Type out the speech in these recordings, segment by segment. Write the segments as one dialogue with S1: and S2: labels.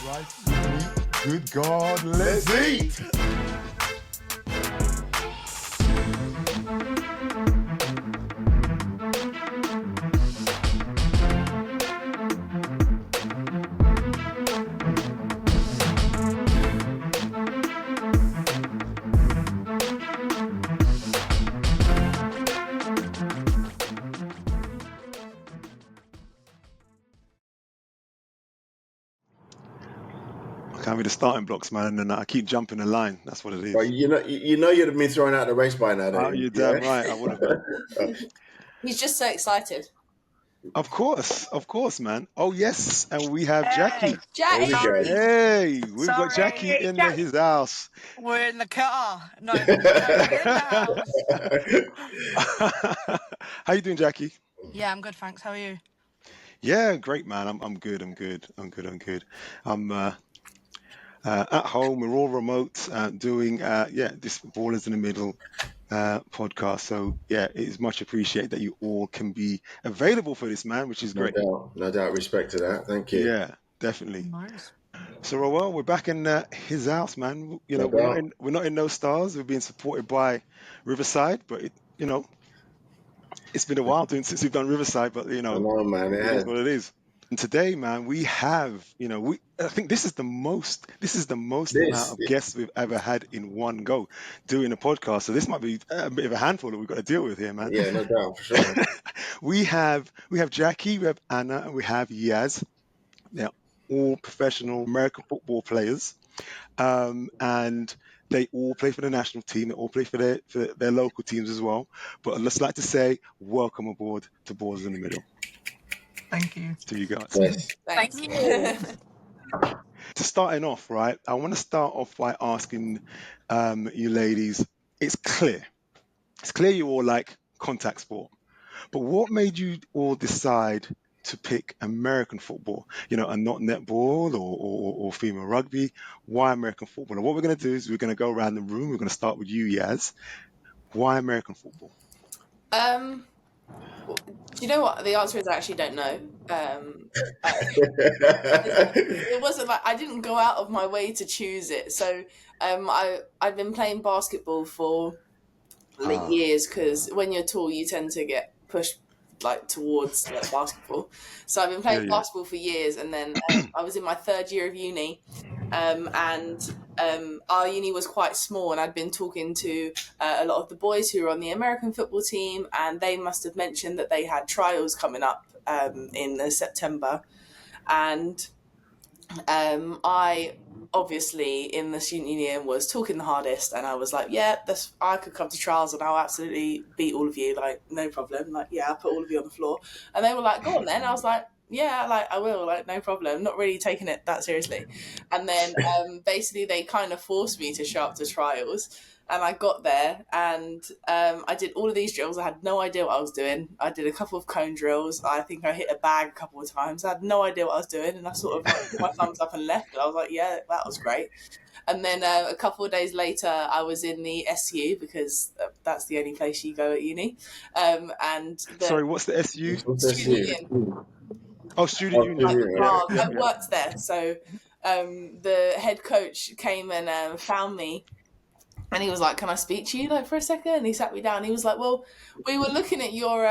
S1: Right, good God, let's eat!
S2: Can't be the starting blocks, man, and then I keep jumping the line. That's what it is.
S3: Well, you'd have been thrown out of the race by now,
S2: Oh,
S3: don't you?
S2: you're damn right. I would have been.
S4: He's just so excited.
S2: Of course, man. Oh yes, and we have Jakki.
S4: Jackie!
S2: Hey, we've got Jakki in his house.
S5: We're in the car. No, we're in the house.
S2: How you doing, Jakki?
S5: Yeah, I'm good, thanks. How are you?
S2: Yeah, great, man. I'm good. I'm at home. We're all remote, doing this Ballaz In Da Middle podcast. So yeah, it is much appreciated that you all can be available for this, man, which is great.
S3: No doubt. Respect to that. Thank you.
S2: Yeah, definitely.
S5: Nice.
S2: So Roel, we're back in his house, man. You know, we're not in No Stars. We're being supported by Riverside, but it's been a while since we've done Riverside, but
S3: I know, man,
S2: it is what it is. And today, man, we have, I think this is the most amount of guests we've ever had in one go doing a podcast. So this might be a bit of a handful that we've got to deal with here, man.
S3: Yeah, no doubt, for sure.
S2: we have Jakki, we have Anna, and we have Yaz. They're all professional American football players, and they all play for the national team. They all play for their local teams as well. But I'd just like to say, welcome aboard to Ballaz In Da Middle.
S5: Thank you.
S2: To you guys.
S3: Yes.
S4: Thank you.
S2: To starting off, right, I want to start off by asking you ladies, it's clear you all like contact sport, but what made you all decide to pick American football, and not netball or female rugby? Why American football? And what we're going to do is we're going to go around the room. We're going to start with you, Yaz. Why American football?
S4: Do you know what? The answer is I actually don't know. It wasn't like I didn't go out of my way to choose it. So I've been playing basketball for years, because when you're tall, you tend to get pushed towards basketball. So I've been playing basketball for years, and then I was in my third year of uni, and our uni was quite small, and I'd been talking to a lot of the boys who were on the American football team, and they must have mentioned that they had trials coming up in September, and I obviously in the student union was talking the hardest, and I was like, I could come to trials and I'll absolutely beat all of you, no problem, I'll put all of you on the floor. And they were like, go on then. I was like, I will, no problem, not really taking it that seriously. And then basically they kind of forced me to show up to trials, and I got there, and I did all of these drills. I had no idea what I was doing. I did a couple of cone drills. I think I hit a bag a couple of times. I had no idea what I was doing, and I sort of put my thumbs up and left. And I was like, yeah, that was great. And then a couple of days later, I was in the SU, because that's the only place you go at uni.
S2: Sorry, what's the SU?
S4: Student union.
S2: Oh, student union.
S4: I worked there. So the head coach came and found me. And he was like, can I speak to you for a second? And he sat me down. He was like, well, we were looking at your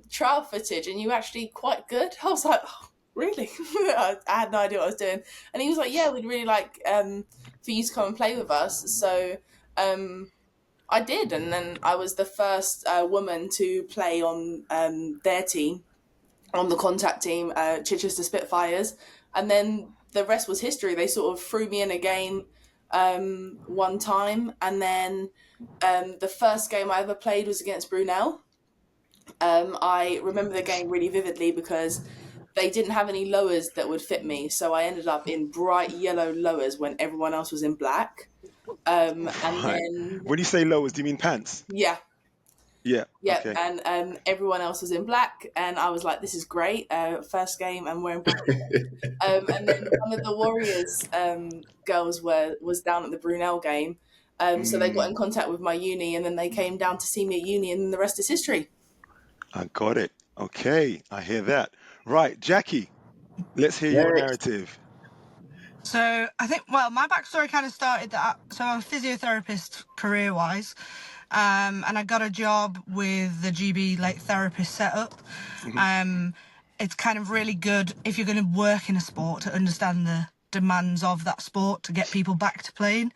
S4: trial footage, and you were actually quite good. I was like, oh, really? I had no idea what I was doing. And he was like, yeah, we'd really like for you to come and play with us. So I did. And then I was the first woman to play on their team, on the contact team, Chichester Spitfires. And then the rest was history. They sort of threw me in a game one time, and then the first game I ever played was against Brunel. I remember the game really vividly because they didn't have any lowers that would fit me, so I ended up in bright yellow lowers when everyone else was in black. And then
S2: when you say lowers, do you mean pants?
S4: Yeah.
S2: Okay.
S4: And everyone else was in black, and I was like, this is great, first game and we're in black. And then one of the Warriors girls was down at the Brunel game, so they got in contact with my uni, and then they came down to see me at uni, and the rest is history.
S2: I got it. Okay, I hear that. Right, Jakki, let's hear your narrative.
S5: So I think, well, my backstory kind of started that. So I'm a physiotherapist career-wise, and I got a job with the GB like therapist setup. It's kind of really good if you're going to work in a sport to understand the demands of that sport to get people back to playing.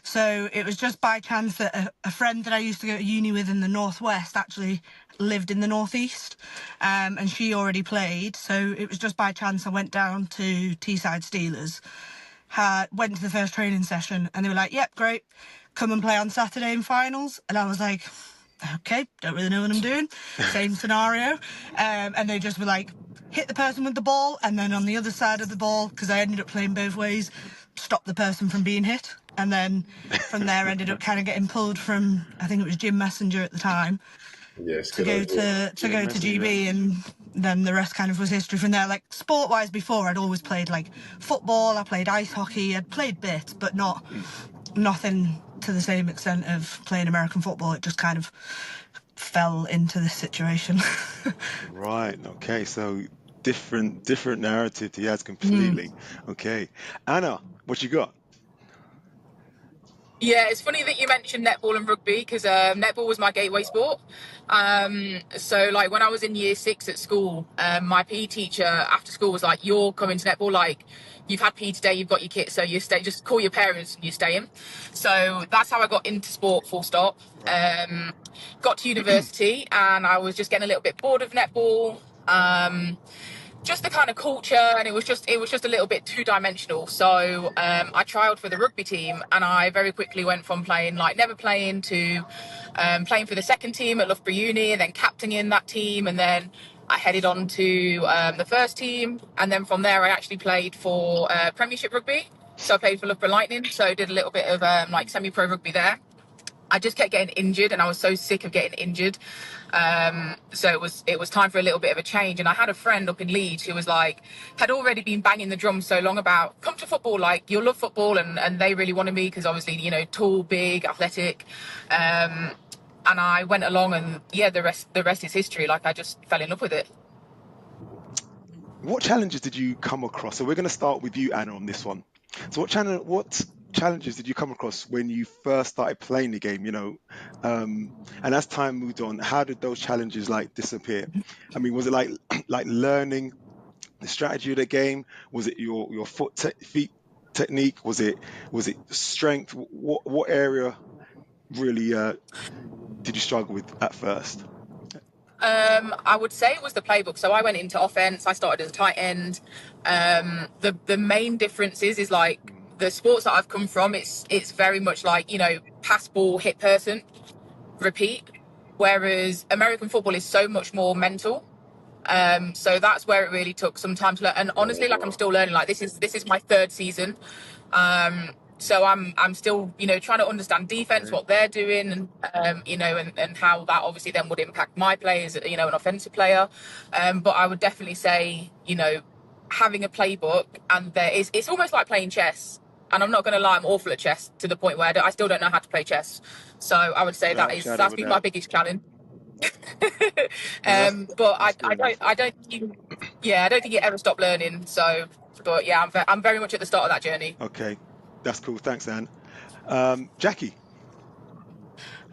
S5: So it was just by chance that a friend that I used to go to uni with in the Northwest actually lived in the Northeast, and she already played. So it was just by chance I went down to Teesside Steelers, went to the first training session, and they were like, yep, great, come and play on Saturday in finals. And I was like, okay, don't really know what I'm doing. Same scenario. And they just were like, hit the person with the ball, and then on the other side of the ball, because I ended up playing both ways, stop the person from being hit. And then from there ended up kind of getting pulled from, I think it was Jim Messenger at the time,
S3: Yes,
S5: to go to GB, and then the rest kind of was history from there. Like sport-wise, before I'd always played like football, I played ice hockey, I'd played bits, but nothing to the same extent of playing American football. It just kind of fell into this situation.
S2: Right. Okay. So different narrative to Yaz completely. Okay. Anna, what you got?
S6: Yeah, it's funny that you mentioned netball and rugby because netball was my gateway sport. So like when I was in year 6 at school, my PE teacher after school was like, "You're coming to netball. Like you've had PE today, you've got your kit, so you stay. Just call your parents and you stay in." So that's how I got into sport. Full stop. Got to university and I was just getting a little bit bored of netball. Just the kind of culture, and it was just a little bit two-dimensional. So I trialed for the rugby team, and I very quickly went from playing like never playing to playing for the second team at Loughborough Uni, and then captaining that team, and then I headed on to the first team, and then from there I actually played for Premiership rugby. So I played for Loughborough Lightning, so did a little bit of like semi-pro rugby there. I just kept getting injured, and I was so sick of getting injured. So it was time for a little bit of a change. And I had a friend up in Leeds who was like, had already been banging the drum so long about come to football, like you'll love football, and they really wanted me because obviously, you know, tall, big, athletic. And I went along, and yeah, the rest is history. Like I just fell in love with it.
S2: What challenges did you come across? So we're going to start with you, Anna, on this one. So what challenges did you come across when you first started playing the game, you know, and as time moved on, how did those challenges like disappear? I mean, was it like learning the strategy of the game? Was it your feet technique? Was it strength? What area really did you struggle with at first?
S6: I would say it was the playbook. So I went into offense. I started as a tight end. The main difference is like the sports that I've come from. It's very much like, you know, pass ball, hit person, repeat. Whereas American football is so much more mental. So that's where it really took some time to learn. And honestly, like I'm still learning. Like this is my 3rd season. So I'm still, you know, trying to understand defense, what they're doing, and you know, and how that obviously then would impact my play as, you know, an offensive player. But I would definitely say, you know, having a playbook, and it's almost like playing chess. And I'm not going to lie, I'm awful at chess to the point where I still don't know how to play chess. So I would say that's been my biggest challenge. But I don't think you ever stop learning. So, but yeah, I'm very much at the start of that journey.
S2: Okay, that's cool. Thanks, Anne. Jakki.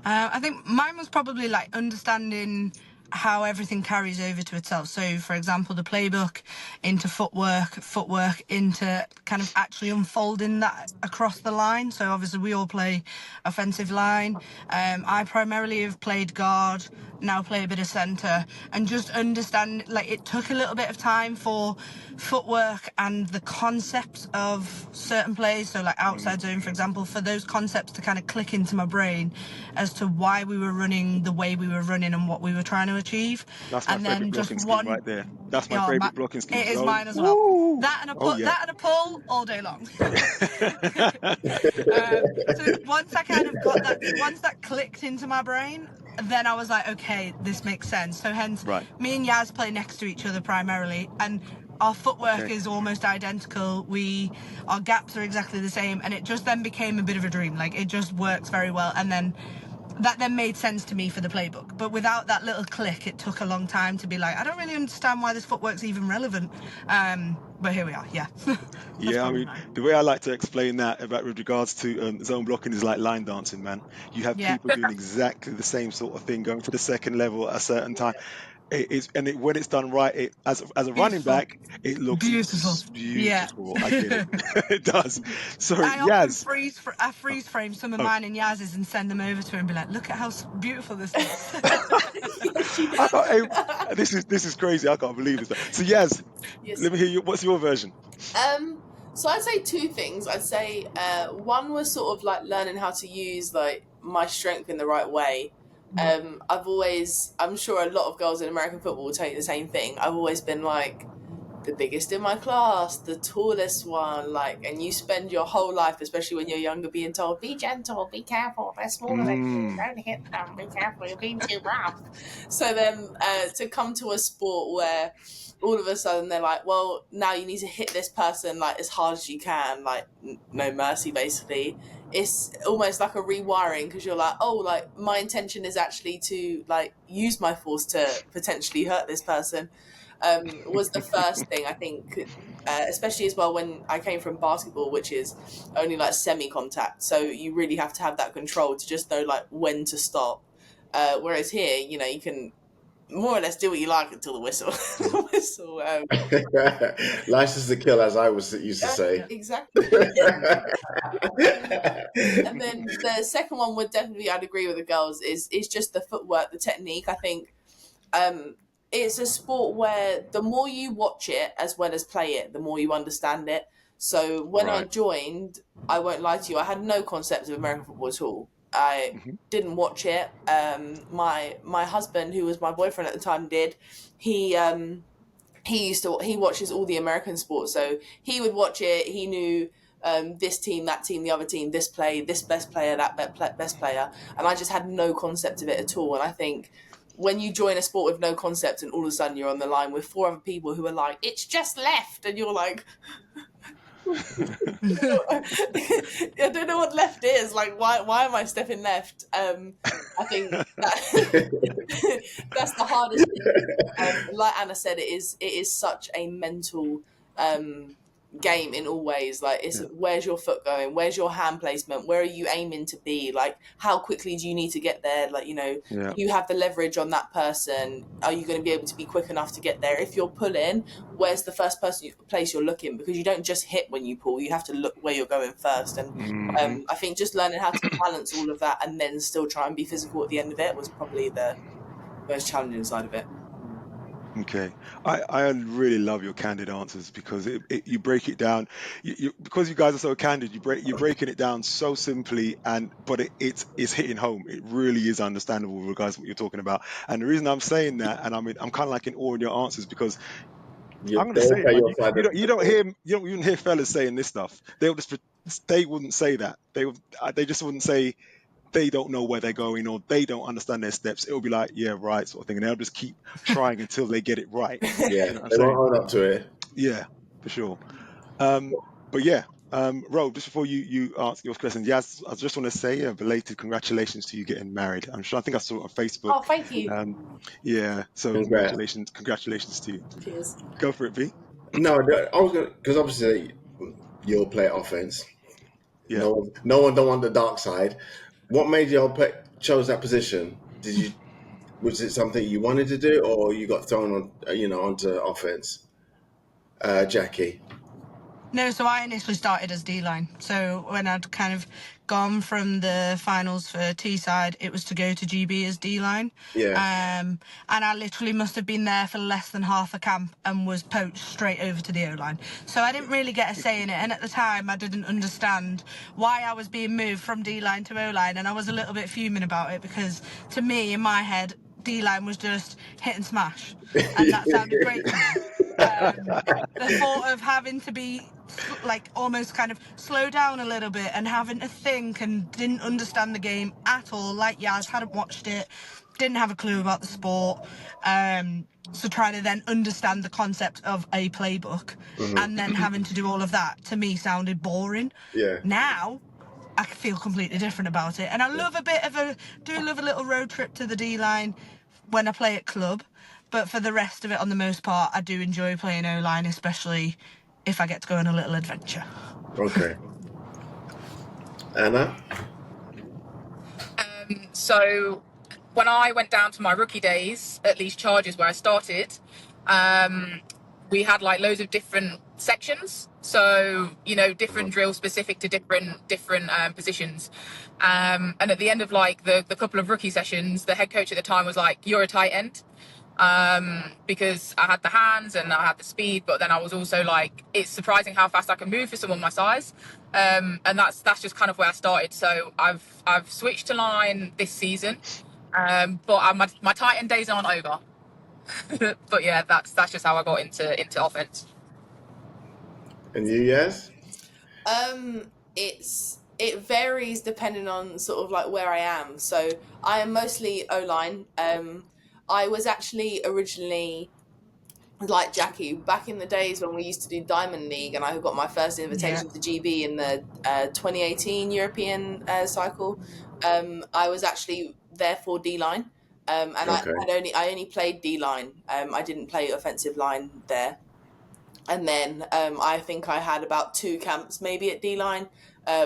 S5: I think mine was probably like understanding how everything carries over to itself. So, for example, the playbook into footwork into kind of actually unfolding that across the line. So obviously we all play offensive line. I primarily have played guard, now play a bit of centre, and just understand, like, it took a little bit of time for footwork and the concepts of certain plays, so like outside zone, for example, for those concepts to kind of click into my brain as to why we were running the way we were running and what we were trying to achieve.
S2: That's my favourite blocking scheme right there. That's my favourite blocking scheme.
S5: It is mine as well.
S2: Woo!
S5: That and a pull, that and a pull all day long. So once I kind of got that, once that clicked into my brain, then I was like, okay, this makes sense. So hence, me and Yaz play next to each other primarily, and our footwork is almost identical. Our gaps are exactly the same, and it just then became a bit of a dream. Like, it just works very well. And then that then made sense to me for the playbook. But without that little click, it took a long time to be like, I don't really understand why this footwork's even relevant. But here we are, yeah.
S2: Yeah, I mean, the way I like to explain that about with regards to zone blocking is like line dancing, man. You have
S5: Yeah.
S2: people doing exactly the same sort of thing, going to the second level at a certain time. When it's done right, as a running
S5: Beautiful.
S2: back, it looks
S5: Beautiful. Yeah.
S2: beautiful. I get it. It does. So
S5: I often
S2: Yaz,
S5: freeze frame some of
S2: oh,
S5: mine in Yaz's and send them over to her and be like, look at how beautiful this looks.
S2: I can't, this is crazy. I can't believe this. So Yaz,
S4: Yes.
S2: let me hear you. What's your version?
S4: So I'd say two things. I'd say one was sort of like learning how to use like my strength in the right way. I'm sure a lot of girls in American football will tell you the same thing. I've always been like the biggest in my class, the tallest one, like, and you spend your whole life, especially when you're younger, being told, be gentle, be careful, they're smaller than you, don't hit them, be careful, you're being too rough. So then to come to a sport where all of a sudden they're like, well, now you need to hit this person like as hard as you can, like no mercy, basically. It's almost like a rewiring, because you're like, oh, like my intention is actually to like use my force to potentially hurt this person. Was the first thing, I think, especially as well when I came from basketball, which is only like semi-contact, so you really have to have that control to just know like when to stop, whereas here, you know, you can more or less do what you like until the whistle.
S3: License to kill, as I used to say.
S4: Exactly. And then the second one would definitely, I'd agree with the girls, is just the footwork, the technique. I think it's a sport where the more you watch it as well as play it, the more you understand it. So when I joined, I won't lie to you, I had no concept of American football at all. I didn't watch it. My husband, who was my boyfriend at the time, did. He watches all the American sports, so he would watch it. He knew this team, that team, the other team, this play, this best player, that best player, and I just had no concept of it at all. And I think when you join a sport with no concept and all of a sudden you're on the line with four other people who are like, it's just left, and you're like, I don't know what left is. Like, why am I stepping left? I think that's the hardest thing. Like Anna said, it is such a mental game in all ways. Like, it's where's your foot going, where's your hand placement, where are you aiming to be, like how quickly do you need to get there, like, you know, you have the leverage on that person, are you going to be able to be quick enough to get there? If you're pulling, where's the first place you're looking, because you don't just hit when you pull, you have to look where you're going first. And I think just learning how to balance all of that and then still try and be physical at the end of it was probably the most challenging side of it.
S2: Okay, I really love your candid answers, because you break it down. Because you guys are so candid, you're breaking it down so simply, but it's hitting home. It really is understandable with regards to what you're talking about. And the reason I'm saying that, and I'm kind of like in awe in your answers, because I'm going to say it, man. You don't even hear fellas saying this stuff. They wouldn't say that. They just wouldn't say they don't know where they're going or they don't understand their steps. It'll be like, yeah, right, sort of thing. And they'll just keep trying until they get it right.
S3: Yeah,
S2: you know
S3: they won't hold up to it.
S2: Yeah, for sure. But yeah, Ro, just before you ask your question, yes, I just want to say belated congratulations to you getting married. I'm sure, I think I saw it on Facebook.
S4: Oh, thank you.
S2: Yeah, so congratulations to you.
S4: Cheers.
S2: Go for it, V.
S3: No, I was going, because obviously you'll play offense.
S2: Yeah.
S3: No one don't want the dark side. What made you chose that position? Was it something you wanted to do, or you got thrown on, onto offense? Jakki.
S5: No, so I initially started as D-line. So when I'd kind of gone from the finals for T-side, it was to go to GB as D-line.
S3: Yeah.
S5: And I literally must have been there for less than half a camp and was poached straight over to the O-line. So I didn't really get a say in it. And at the time, I didn't understand why I was being moved from D-line to O-line. And I was a little bit fuming about it, because to me, in my head, D-line was just hit and smash. And that sounded great to me. The thought of having to be like almost kind of slow down a little bit and having to think, and didn't understand the game at all, like Yaz, hadn't watched it, didn't have a clue about the sport, so trying to then understand the concept of a playbook and then having to do all of that, to me sounded boring.
S3: Yeah.
S5: Now I feel completely different about it. And I love love a little road trip to the D-line when I play at club. But for the rest of it, on the most part, I do enjoy playing O-line, especially if I get to go on a little adventure.
S3: Okay. Anna?
S6: So when I went down to my rookie days, at least Chargers where I started, we had like loads of different sections. So, different drills specific to different positions. And at the end of like the couple of rookie sessions, the head coach at the time was like, "You're a tight end." Because I had the hands and I had the speed, but then I was also like, it's surprising how fast I can move for someone my size. And that's just kind of where I started. So I've switched to line this season, but my tight end days aren't over. But yeah, that's just how I got into offense.
S3: And you, yes?
S4: It varies depending on sort of like where I am. So I am mostly O-line. I was actually originally like Jakki back in the days when we used to do Diamond League, and I got my first invitation to GB in the 2018 European cycle. I was actually there for D-line, and
S3: Okay.
S4: I only played D-line. I didn't play offensive line there. And then I think I had about 2 camps maybe at D-line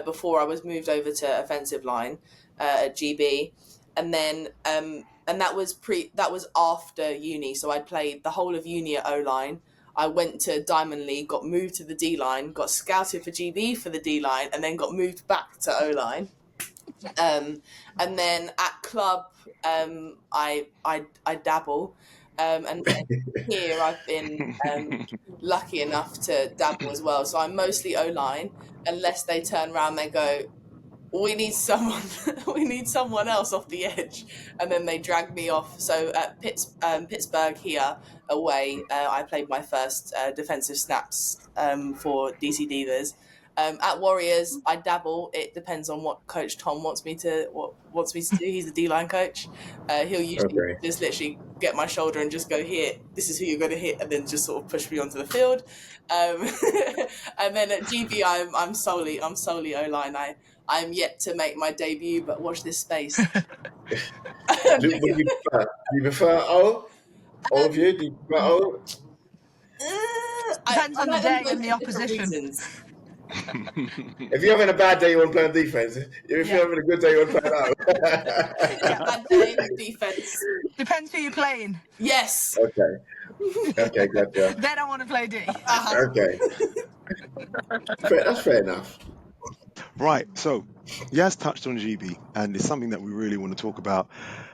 S4: before I was moved over to offensive line at GB. And then and that was after uni. So I played the whole of uni at O-line. I went to Diamond League, got moved to the D-line, got scouted for GB for the D-line, and then got moved back to O-line. And then at club, I dabble. And then here I've been lucky enough to dabble as well. So I'm mostly O-line, unless they turn around and they go, "We need someone else off the edge," and then they drag me off. So at Pittsburgh here away, I played my first defensive snaps for DC Divas. At Warriors, I dabble. It depends on what Coach Tom wants me to do. He's the D-line coach. He'll usually just literally get my shoulder and just go, "Here, this is who you're going to hit," and then just sort of push me onto the field. And then at GB, I'm solely O-line. I'm yet to make my debut, but watch this space.
S3: Do you prefer O? All of you? Do you prefer O?
S5: Depends on the day and the opposition.
S3: If you're having a bad day, you want to play on defense. If you're having a good day, you want to play on O.
S4: Bad day, defense.
S5: Depends who you're playing.
S4: Yes.
S3: Okay, gotcha.
S5: Then I want to play D.
S3: Okay. That's fair enough.
S2: Right, so Yas touched on GB, and it's something that we really want to talk about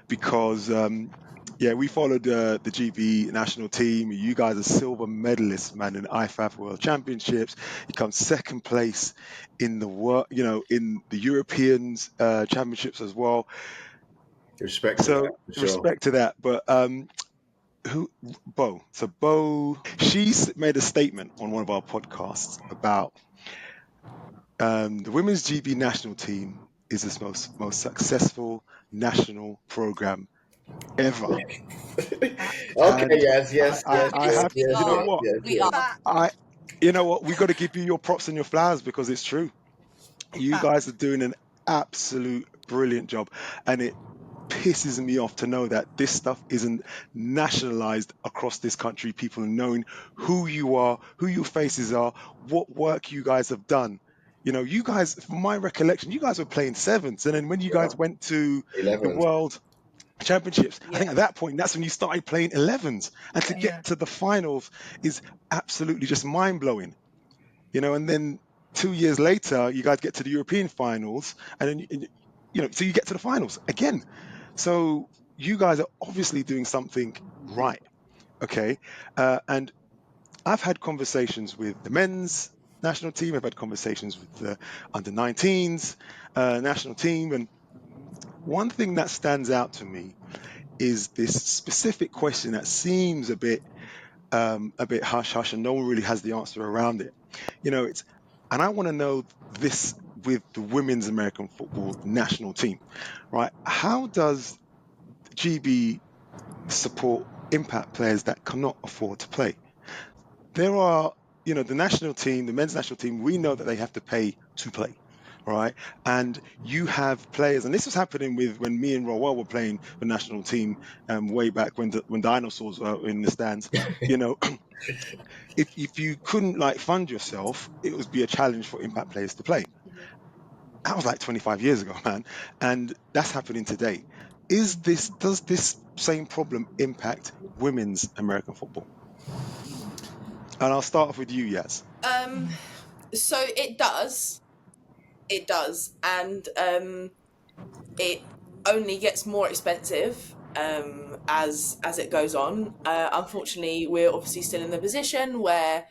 S2: because, we followed the GB national team. You guys are silver medalists, man, in IFAF World Championships. You come second place in the world, in the Europeans Championships as well.
S3: Respect to
S2: that. But Bo? So Bo, she's made a statement on one of our podcasts about the women's GB national team is the most successful national program ever.
S3: Yes.
S2: You know what? We got to give you your props and your flowers because it's true. You guys are doing an absolute brilliant job, and it pisses me off to know that this stuff isn't nationalized across this country. People knowing who you are, who your faces are, what work you guys have done. You guys, from my recollection, you guys were playing sevens, and then when you guys went to
S3: 11s.
S2: the World Championships, I think at that point, that's when you started playing 11s, and to get to the finals is absolutely just mind-blowing. And then 2 years later, you guys get to the European finals, and then, so you get to the finals again. So you guys are obviously doing something right, okay? And I've had conversations with the men's national team. I've had conversations with the under-19s national team, and one thing that stands out to me is this specific question that seems a bit hush hush, and no one really has the answer around it. And I want to know this with the women's American football national team, right? How does GB support impact players that cannot afford to play? There are, the national team, the men's national team, we know that they have to pay to play. right? And you have players, and this was happening with when me and Rowell were playing the national team way back when dinosaurs were in the stands. You know, if you couldn't like fund yourself, it would be a challenge for impact players to play. That was like 25 years ago, man, and that's happening today. Does this same problem impact women's American football? And I'll start off with you, Yaz.
S4: So it does, and it only gets more expensive as it goes on. Unfortunately, we're obviously still in the position where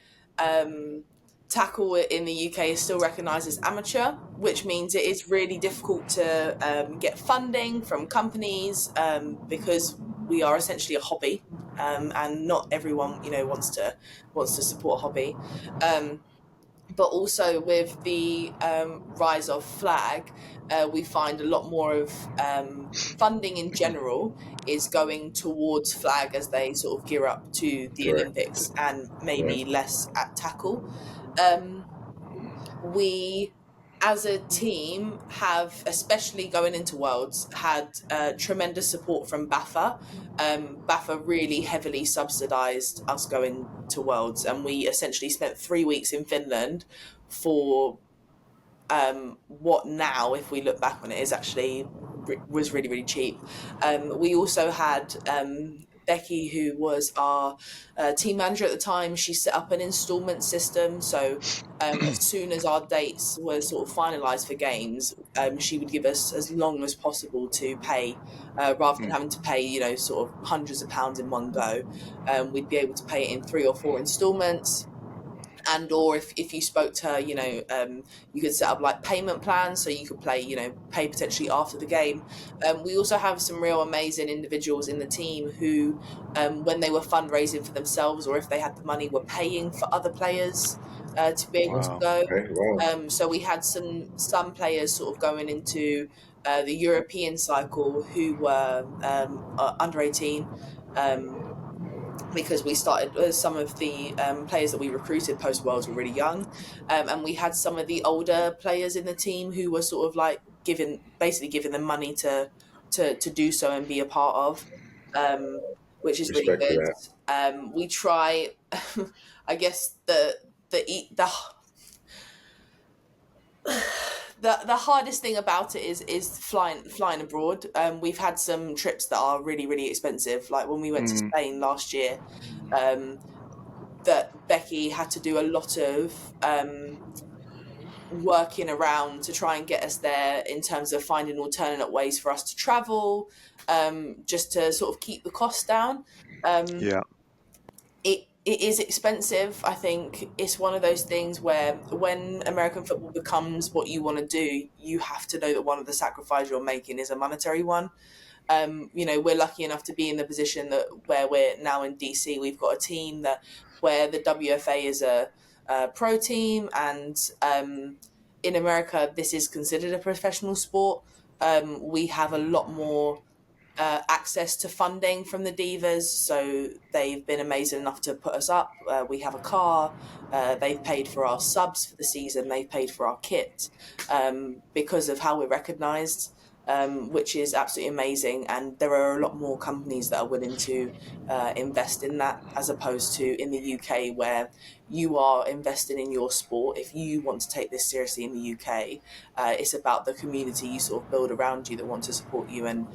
S4: tackle in the UK is still recognised as amateur, which means it is really difficult to get funding from companies because we are essentially a hobby, and not everyone wants to support a hobby. But also with the rise of flag, we find a lot more of funding in general is going towards flag as they sort of gear up to the
S3: Correct.
S4: Olympics, and maybe less at tackle. We as a team have, especially going into Worlds, had tremendous support from BAFA. BAFA really heavily subsidised us going to Worlds, and we essentially spent 3 weeks in Finland for what now, if we look back on it, is actually was really, really cheap. We also had Becky, who was our team manager at the time. She set up an instalment system, so as soon as our dates were sort of finalised for games, she would give us as long as possible to pay, rather than having to pay, sort of hundreds of pounds in one go. We'd be able to pay it in 3 or 4 instalments. And or if you spoke to her, you could set up like payment plans so you could pay potentially after the game. We also have some real amazing individuals in the team who, when they were fundraising for themselves or if they had the money, were paying for other players to be able to
S2: Wow.
S4: go.
S3: Okay, wow.
S4: So we had some players sort of going into the European cycle who were under 18. Because we started, some of the players that we recruited post Worlds were really young, and we had some of the older players in the team who were sort of like basically giving them money to do so and be a part of, which is really
S3: Respect for
S4: good.
S3: that.
S4: We try, I guess the hardest thing about it is flying abroad. We've had some trips that are really, really expensive. Like when we went to Spain last year, that Becky had to do a lot of working around to try and get us there in terms of finding alternate ways for us to travel, just to sort of keep the costs down.
S2: Yeah.
S4: It is expensive. I think it's one of those things where when American football becomes what you want to do, you have to know that one of the sacrifices you're making is a monetary one. We're lucky enough to be in the position that where we're now in DC, we've got a team where the WFA is a pro team, and in America, this is considered a professional sport. We have a lot more access to funding from the Divas, so they've been amazing enough to put us up. We have a car, they've paid for our subs for the season, they've paid for our kit, because of how we're recognised, which is absolutely amazing. And there are a lot more companies that are willing to invest in that, as opposed to in the UK, where you are investing in your sport. If you want to take this seriously in the UK, it's about the community you sort of build around you that want to support you, and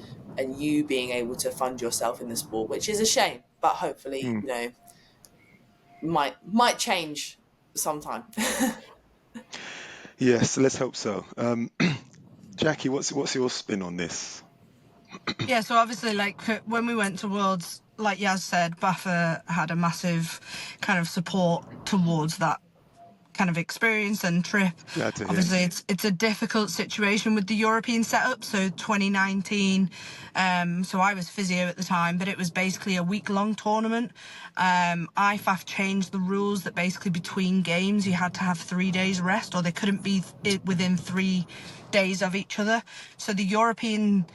S4: you being able to fund yourself in the sport, which is a shame, but hopefully, might change sometime.
S2: Yes, let's hope so. Jakki, what's your spin on this?
S5: Yeah, so obviously, like, when we went to Worlds, like Yaz said, BAFA had a massive kind of support towards that kind of experience and trip.
S2: Glad to hear.
S5: Obviously, it's a difficult situation with the European setup. So 2019, so I was physio at the time, but it was basically a week-long tournament. IFAF changed the rules that basically between games you had to have 3 days rest, or they couldn't be within 3 days of each other. So the European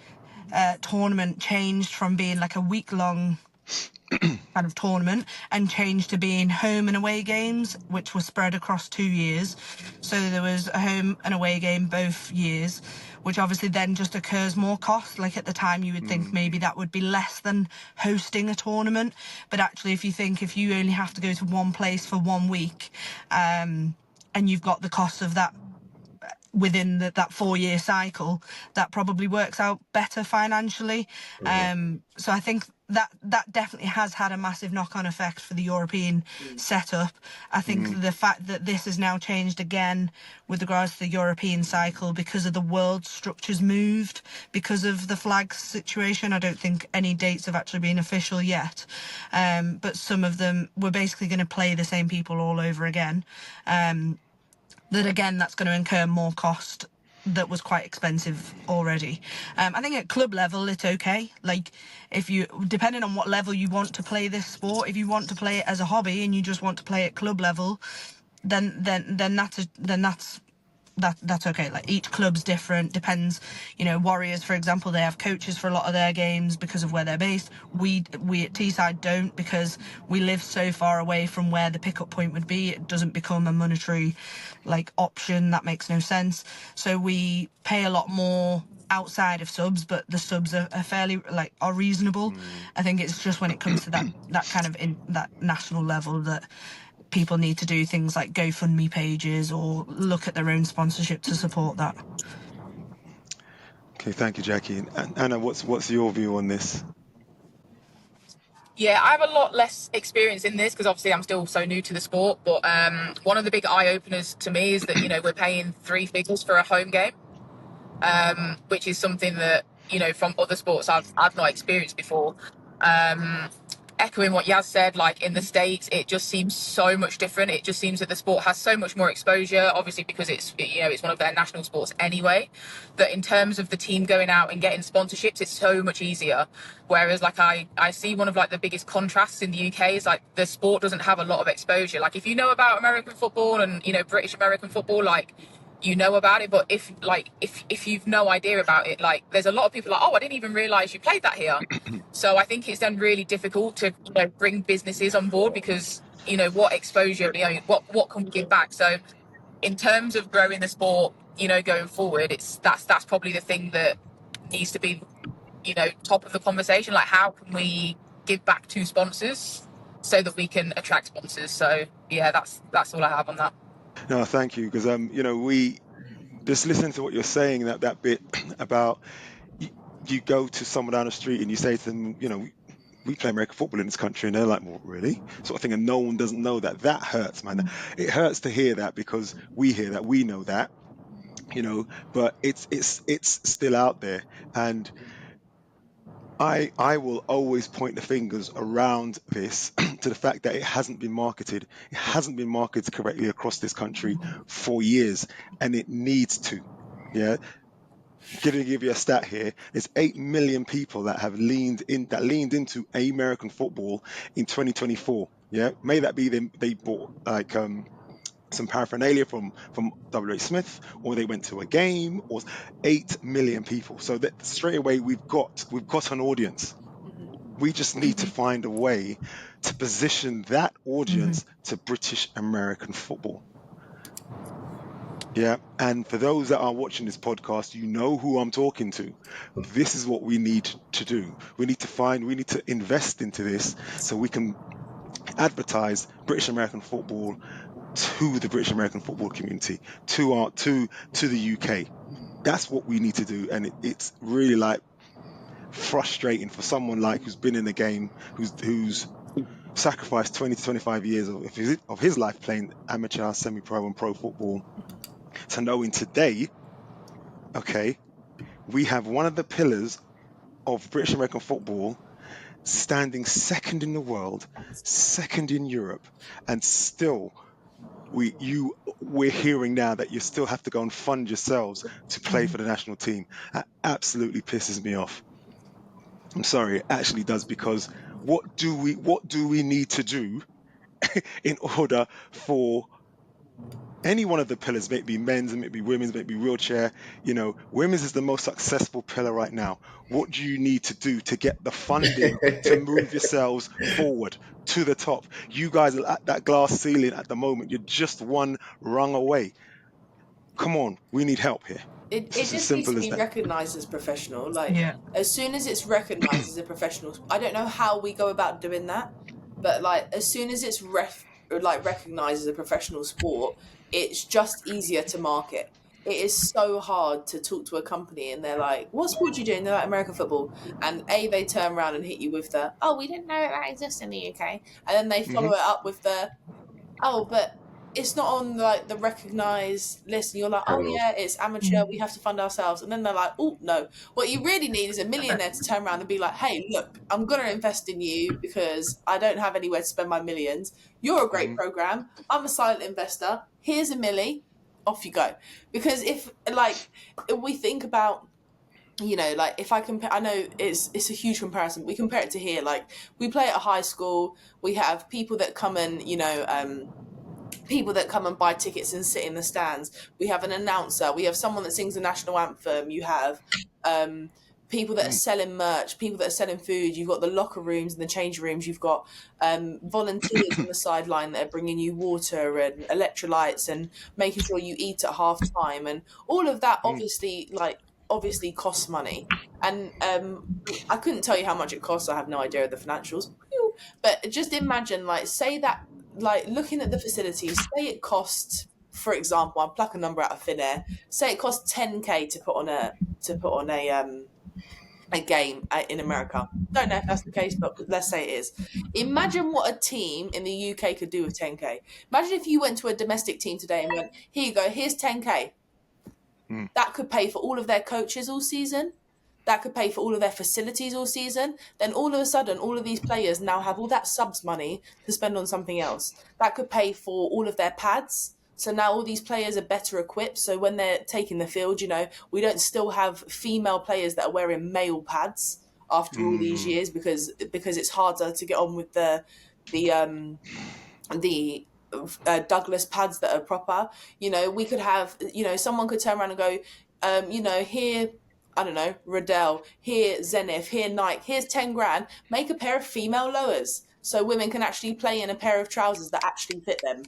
S5: tournament changed from being like a week-long kind of tournament and changed to being home and away games, which were spread across 2 years. So there was a home and away game both years, which obviously then just occurs more cost. Like at the time you would think maybe that would be less than hosting a tournament, but actually if you only have to go to one place for 1 week, and you've got the cost of that within that 4-year cycle, that probably works out better financially. So I think that definitely has had a massive knock-on effect for the European setup. I think the fact that this has now changed again with regards to the European cycle because of the world structures moved because of the flags situation. I don't think any dates have actually been official yet, but some of them were basically going to play the same people all over again. That again, that's going to incur more cost that was quite expensive already. I think at club level, it's okay. Like, if you, depending on what level you want to play this sport, if you want to play it as a hobby and you just want to play at club level, then that's okay. Like, each club's different, depends. Warriors, for example, they have coaches for a lot of their games because of where they're based. We at Teesside don't, because we live so far away from where the pickup point would be. It doesn't become a monetary option. That makes no sense. So we pay a lot more outside of subs, but the subs are fairly are reasonable. I think it's just when it comes to that kind of that national level that people need to do things like GoFundMe pages or look at their own sponsorship to support that.
S2: Okay, thank you, Jakki. And Anna, what's your view on this?
S6: Yeah, I have a lot less experience in this because obviously I'm still so new to the sport. But one of the big eye openers to me is that we're paying 3 figures for a home game, which is something that from other sports I've not experienced before. Echoing what Yaz said, in the States, it just seems so much different. It just seems that the sport has so much more exposure, obviously because it's one of their national sports anyway, that in terms of the team going out and getting sponsorships, it's so much easier. Whereas I see one of the biggest contrasts in the UK is the sport doesn't have a lot of exposure. If you know about American football and British American football, you know about it, but if you've no idea about it, there's a lot of people oh, I didn't even realize you played that here. So I think it's then really difficult to bring businesses on board because what exposure, what can we give back. So in terms of growing the sport going forward, that's probably the thing that needs to be top of the conversation. How can we give back to sponsors so that we can attract sponsors? So yeah, that's all I have on that.
S2: No, thank you, because we just listen to what you're saying, that bit about you go to someone down the street and you say to them, we play American football in this country, and they're like, well, really? Sort of thing, and no one doesn't know that. That hurts, man. It hurts to hear that because we hear that, we know that, but it's still out there. And I will always point the fingers around this to the fact that it hasn't been marketed. It hasn't been marketed correctly across this country for years, and it needs to. Yeah. Going to give you a stat here. There's 8 million people that have leaned into American football in 2024. Yeah. May that be they bought some paraphernalia from W.H. Smith, or they went to a game, or 8 million people. So that straight away we've got an audience. We just need to find a way to position that audience to British American football. Yeah, and for those that are watching this podcast, you know who I'm talking to. This is what we need to do. We need to invest into this so we can advertise British American football to the British American football community, to the UK. That's what we need to do, and it's really frustrating for someone who's been in the game, who's sacrificed 20 to 25 years of his life playing amateur, semi-pro, and pro football, to knowing today, okay, we have one of the pillars of British American football standing second in the world, second in Europe, and still we're hearing now that you still have to go and fund yourselves to play for the national team. That absolutely pisses me off. I'm sorry, it actually does, because what do we need to do in order for any one of the pillars, may it be men's, may it be women's, may it be wheelchair, women's is the most successful pillar right now. What do you need to do to get the funding to move yourselves forward to the top? You guys are at that glass ceiling at the moment. You're just one rung away. Come on, we need help here.
S4: It
S2: It's just as
S4: just needs to
S2: simple as
S4: be
S2: that.
S4: recognised as professional. Like,
S5: Yeah.
S4: as soon as it's recognised as a professional, I don't know how we go about doing that, but like as soon as it's recognised as a professional sport, it's just easier to market. It is so hard to talk to a company and they're like, "What sport do you do?" And they're like, "American football." And they turn around and hit you with the, "Oh, we didn't know that exists in the UK," and then they follow
S2: Hmm.
S4: it up with the, "Oh, but it's not on like the recognized list," and you're like, "Oh
S3: Panel.
S4: yeah, it's amateur, we have to fund ourselves." And then they're like, "Oh no, what you really need is a millionaire to turn around and be like, hey, look, I'm gonna invest in you because I don't have anywhere to spend my millions. You're a great
S2: Hmm.
S4: program, I'm a silent investor, here's a milli, off you go." Because if we think about, like if I compare, I know it's a huge comparison. We compare it to here, like we play at a high school, we have people that come and people that come and buy tickets and sit in the stands. We have an announcer. We have someone that sings the national anthem. You have people that are selling merch, people that are selling food. You've got the locker rooms and the change rooms. You've got volunteers on the sideline that are bringing you water and electrolytes and making sure you eat at half time. And all of that obviously costs money. And I couldn't tell you how much it costs. I have no idea of the financials. But just imagine, say that, looking at the facilities, say it costs, for example, I'll pluck a number out of thin air. Say it costs 10K to put on a game in America. Don't know if that's the case, but let's say it is. Imagine what a team in the UK could do with 10K. Imagine if you went to a domestic team today and went, "Here you go, here's 10K." That could pay for all of their coaches all season. That could pay for all of their facilities all season. Then all of a sudden, all of these players now have all that subs money to spend on something else. That could pay for all of their pads. So now all these players are better equipped. So when they're taking the field, we don't still have female players that are wearing male pads after all these years because it's harder to get on with the Douglas pads that are proper. We could have, someone could turn around and go, here, I don't know, Riddell, here Zenith, here Nike, here's 10 grand, make a pair of female lowers so women can actually play in a pair of trousers that actually fit them.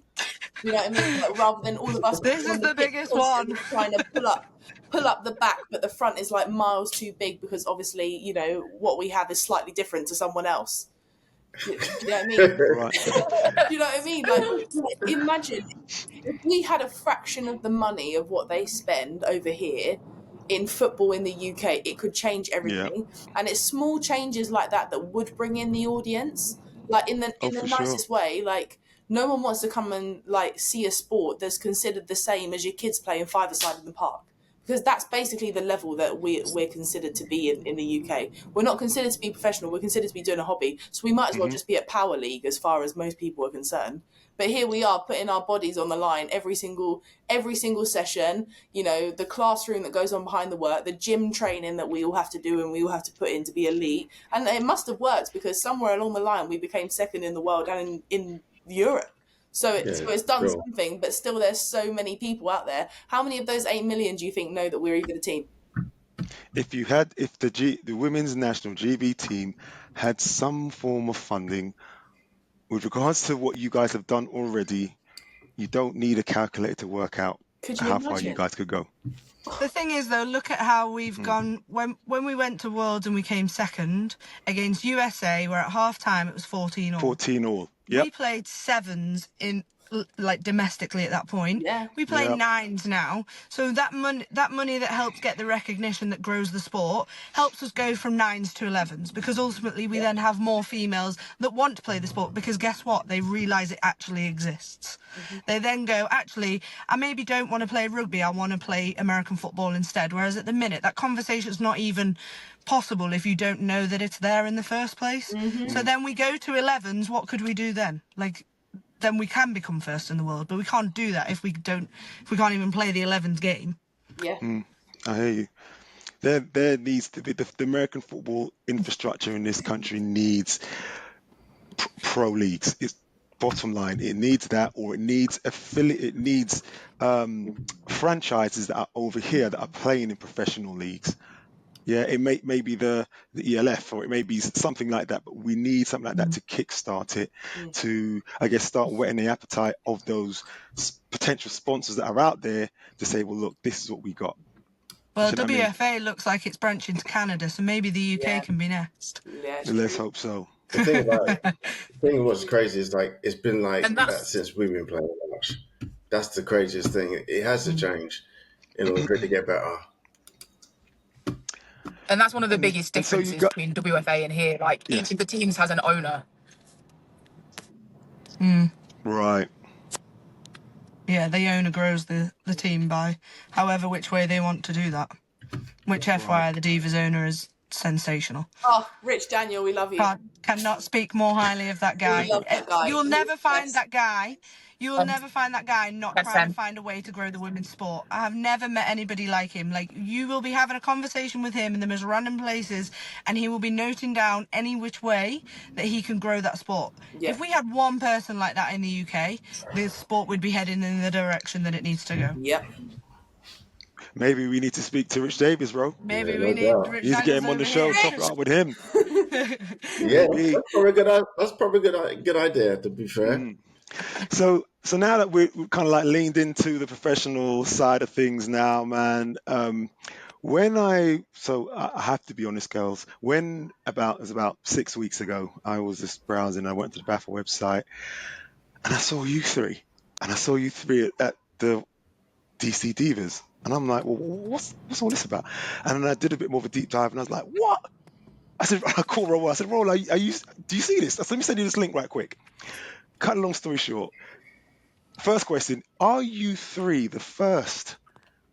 S4: You know what I mean? Like, rather than all of us
S5: This
S4: on
S5: is
S4: the
S5: the
S4: pitch
S5: biggest one.
S4: constantly trying to pull up the back, but the front is like miles too big because obviously, what we have is slightly different to someone else. Do you know what I mean?
S2: Right.
S4: Do you know what I mean? Like imagine if we had a fraction of the money of what they spend over here in football in the UK, it could change
S2: Yeah.
S4: everything. And it's small changes like that that would bring in the audience, like in the
S2: Oh, for sure.
S4: nicest way. Like no one wants to come and see a sport that's considered the same as your kids playing five-a-side in the park. Because that's basically the level that we're considered to be in the UK. We're not considered to be professional. We're considered to be doing a hobby. So we might as well just be at Power League as far as most people are concerned. But here we are putting our bodies on the line every single session. The classroom that goes on behind the work, the gym training that we all have to do and we all have to put in to be elite. And it must have worked because somewhere along the line we became second in the world and in Europe. So it's done
S3: sure.
S4: something, but still there's so many people out there. How many of those 8 million do you think know that we're even a team?
S2: If the women's national GB team had some form of funding with regards to what you guys have done already, you don't need a calculator to work out
S4: Could you
S2: how far you
S4: imagine?
S2: guys could go.
S5: The thing is, though, look at how we've gone. When we went to Worlds and we came second against USA, where at half time it was 14-all.
S2: 14 all. Yep.
S5: We played sevens in domestically at that point.
S4: Yeah.
S5: We play
S2: Yep.
S5: nines now. So that money that helps get the recognition that grows the sport helps us go from nines to 11s, because ultimately we then have more females that want to play the sport, because guess what? They realise it actually exists. They then go, actually, I maybe don't want to play rugby, I want to play American football instead. Whereas at the minute, that conversation's not even possible if you don't know that it's there in the first place. So then we go to 11s, what could we do then? Then we can become first in the world, but we can't do that if we can't even play the 11s game.
S4: Yeah.
S2: I hear you. There needs to be the American football infrastructure in this country needs pro leagues. bottom line, it needs that, or it needs affiliate, it needs franchises that are over here that are playing in professional leagues. Yeah, it may be the ELF, or it may be something like that, but we need something like that to kickstart it, to, I guess, start whetting the appetite of those potential sponsors that are out there to say, well, look, this is what we got.
S5: Well,
S2: You know what I mean?
S5: WFA looks like it's branching to Canada, so maybe the UK
S4: Yeah.
S5: can be next.
S4: Yeah,
S2: Let's
S4: true.
S2: hope so.
S3: The thing about it, the thing what's crazy is like it's been like
S6: And
S3: that
S6: that's
S3: since we've been playing March. That's the craziest thing. It has to change in order for it to get better.
S6: one of the biggest
S2: And so you
S6: differences
S2: got,
S6: between WFA and here. Like
S2: yeah,
S6: each of the teams has an owner.
S2: right,
S5: Yeah, the owner grows the team by however which way they want to do that. Which
S2: right.
S5: FYI, the Divas owner is sensational.
S4: Oh, Rich Daniel, we love you.
S5: Cannot speak more highly of that guy.
S4: We love that guy.
S5: You'll never find
S4: Yes.
S5: that guy. You will never find that guy not trying to
S6: 100%.
S5: find a way to grow the women's sport. I have never met anybody like him. Like, you will be having a conversation with him in the most random places, and he will be noting down any which way that he can grow that sport.
S4: Yeah.
S5: If we had one person like that in the UK, the sport would be heading in the direction that it needs to go.
S4: Yep.
S2: Maybe we need to speak to Rich Davis, bro.
S5: Maybe
S3: Yeah,
S5: we
S3: no
S5: need
S3: doubt.
S5: Rich
S2: You need to get him on the show,
S5: Daniels
S2: chop it up with him.
S3: Yeah,
S2: Maybe.
S3: that's probably a good idea. To be fair,
S2: So now that we're kind of like leaned into the professional side of things now, man. I have to be honest, girls. It was about 6 weeks ago, I was just browsing. I went to the BAFA website, and I saw you three, at the DC Divas, and I'm like, well, what's all this about? And then I did a bit more of a deep dive, and I was like, what? I called Roll. I said, Roll, do you see this? I said, let me send you this link right quick. Cut a long story short. First question: are you three the first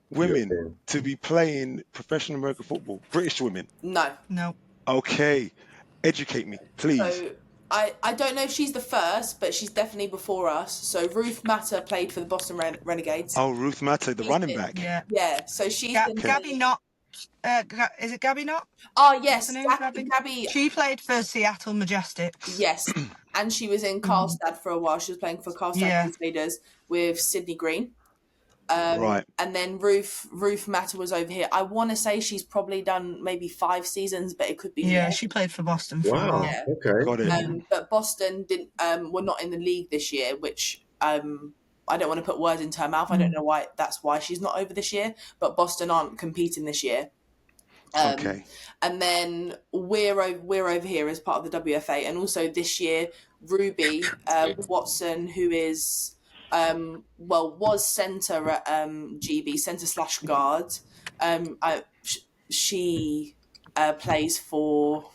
S2: women
S3: European.
S2: to be playing professional American football? British women?
S4: No.
S5: No.
S2: Okay, educate me, please.
S4: So I don't know if she's the first, but she's definitely before us. So Ruth Matter played for the Boston Renegades.
S2: Oh, Ruth Matter, the
S4: She's
S2: running
S4: been-
S2: back.
S5: Yeah.
S4: Yeah. So she's been
S5: Gabby Knott. Is it Gabby Knott?
S4: Oh
S5: What's
S4: yes,
S5: her name?
S4: Gabby.
S5: She played for Seattle Majestics.
S4: Yes, and she was in Karlstad for a while. She was playing for Karlstad Crusaders with Sydney Green.
S2: Right.
S4: And then Ruth Matter was over here. I want to say she's probably done maybe 5 seasons, but it could be
S5: Yeah,
S4: more.
S5: she played for Boston for a
S3: Wow.
S5: while.
S4: Yeah.
S3: Okay.
S2: Got it.
S4: But Boston didn't. Were not in the league this year, which I don't want to put words into her mouth. I don't know why. That's why she's not over this year. But Boston aren't competing this year.
S2: Okay.
S4: And then we're over here as part of the WFA, and also this year Ruby Watson, who is was centre at GB, centre / guard. She plays for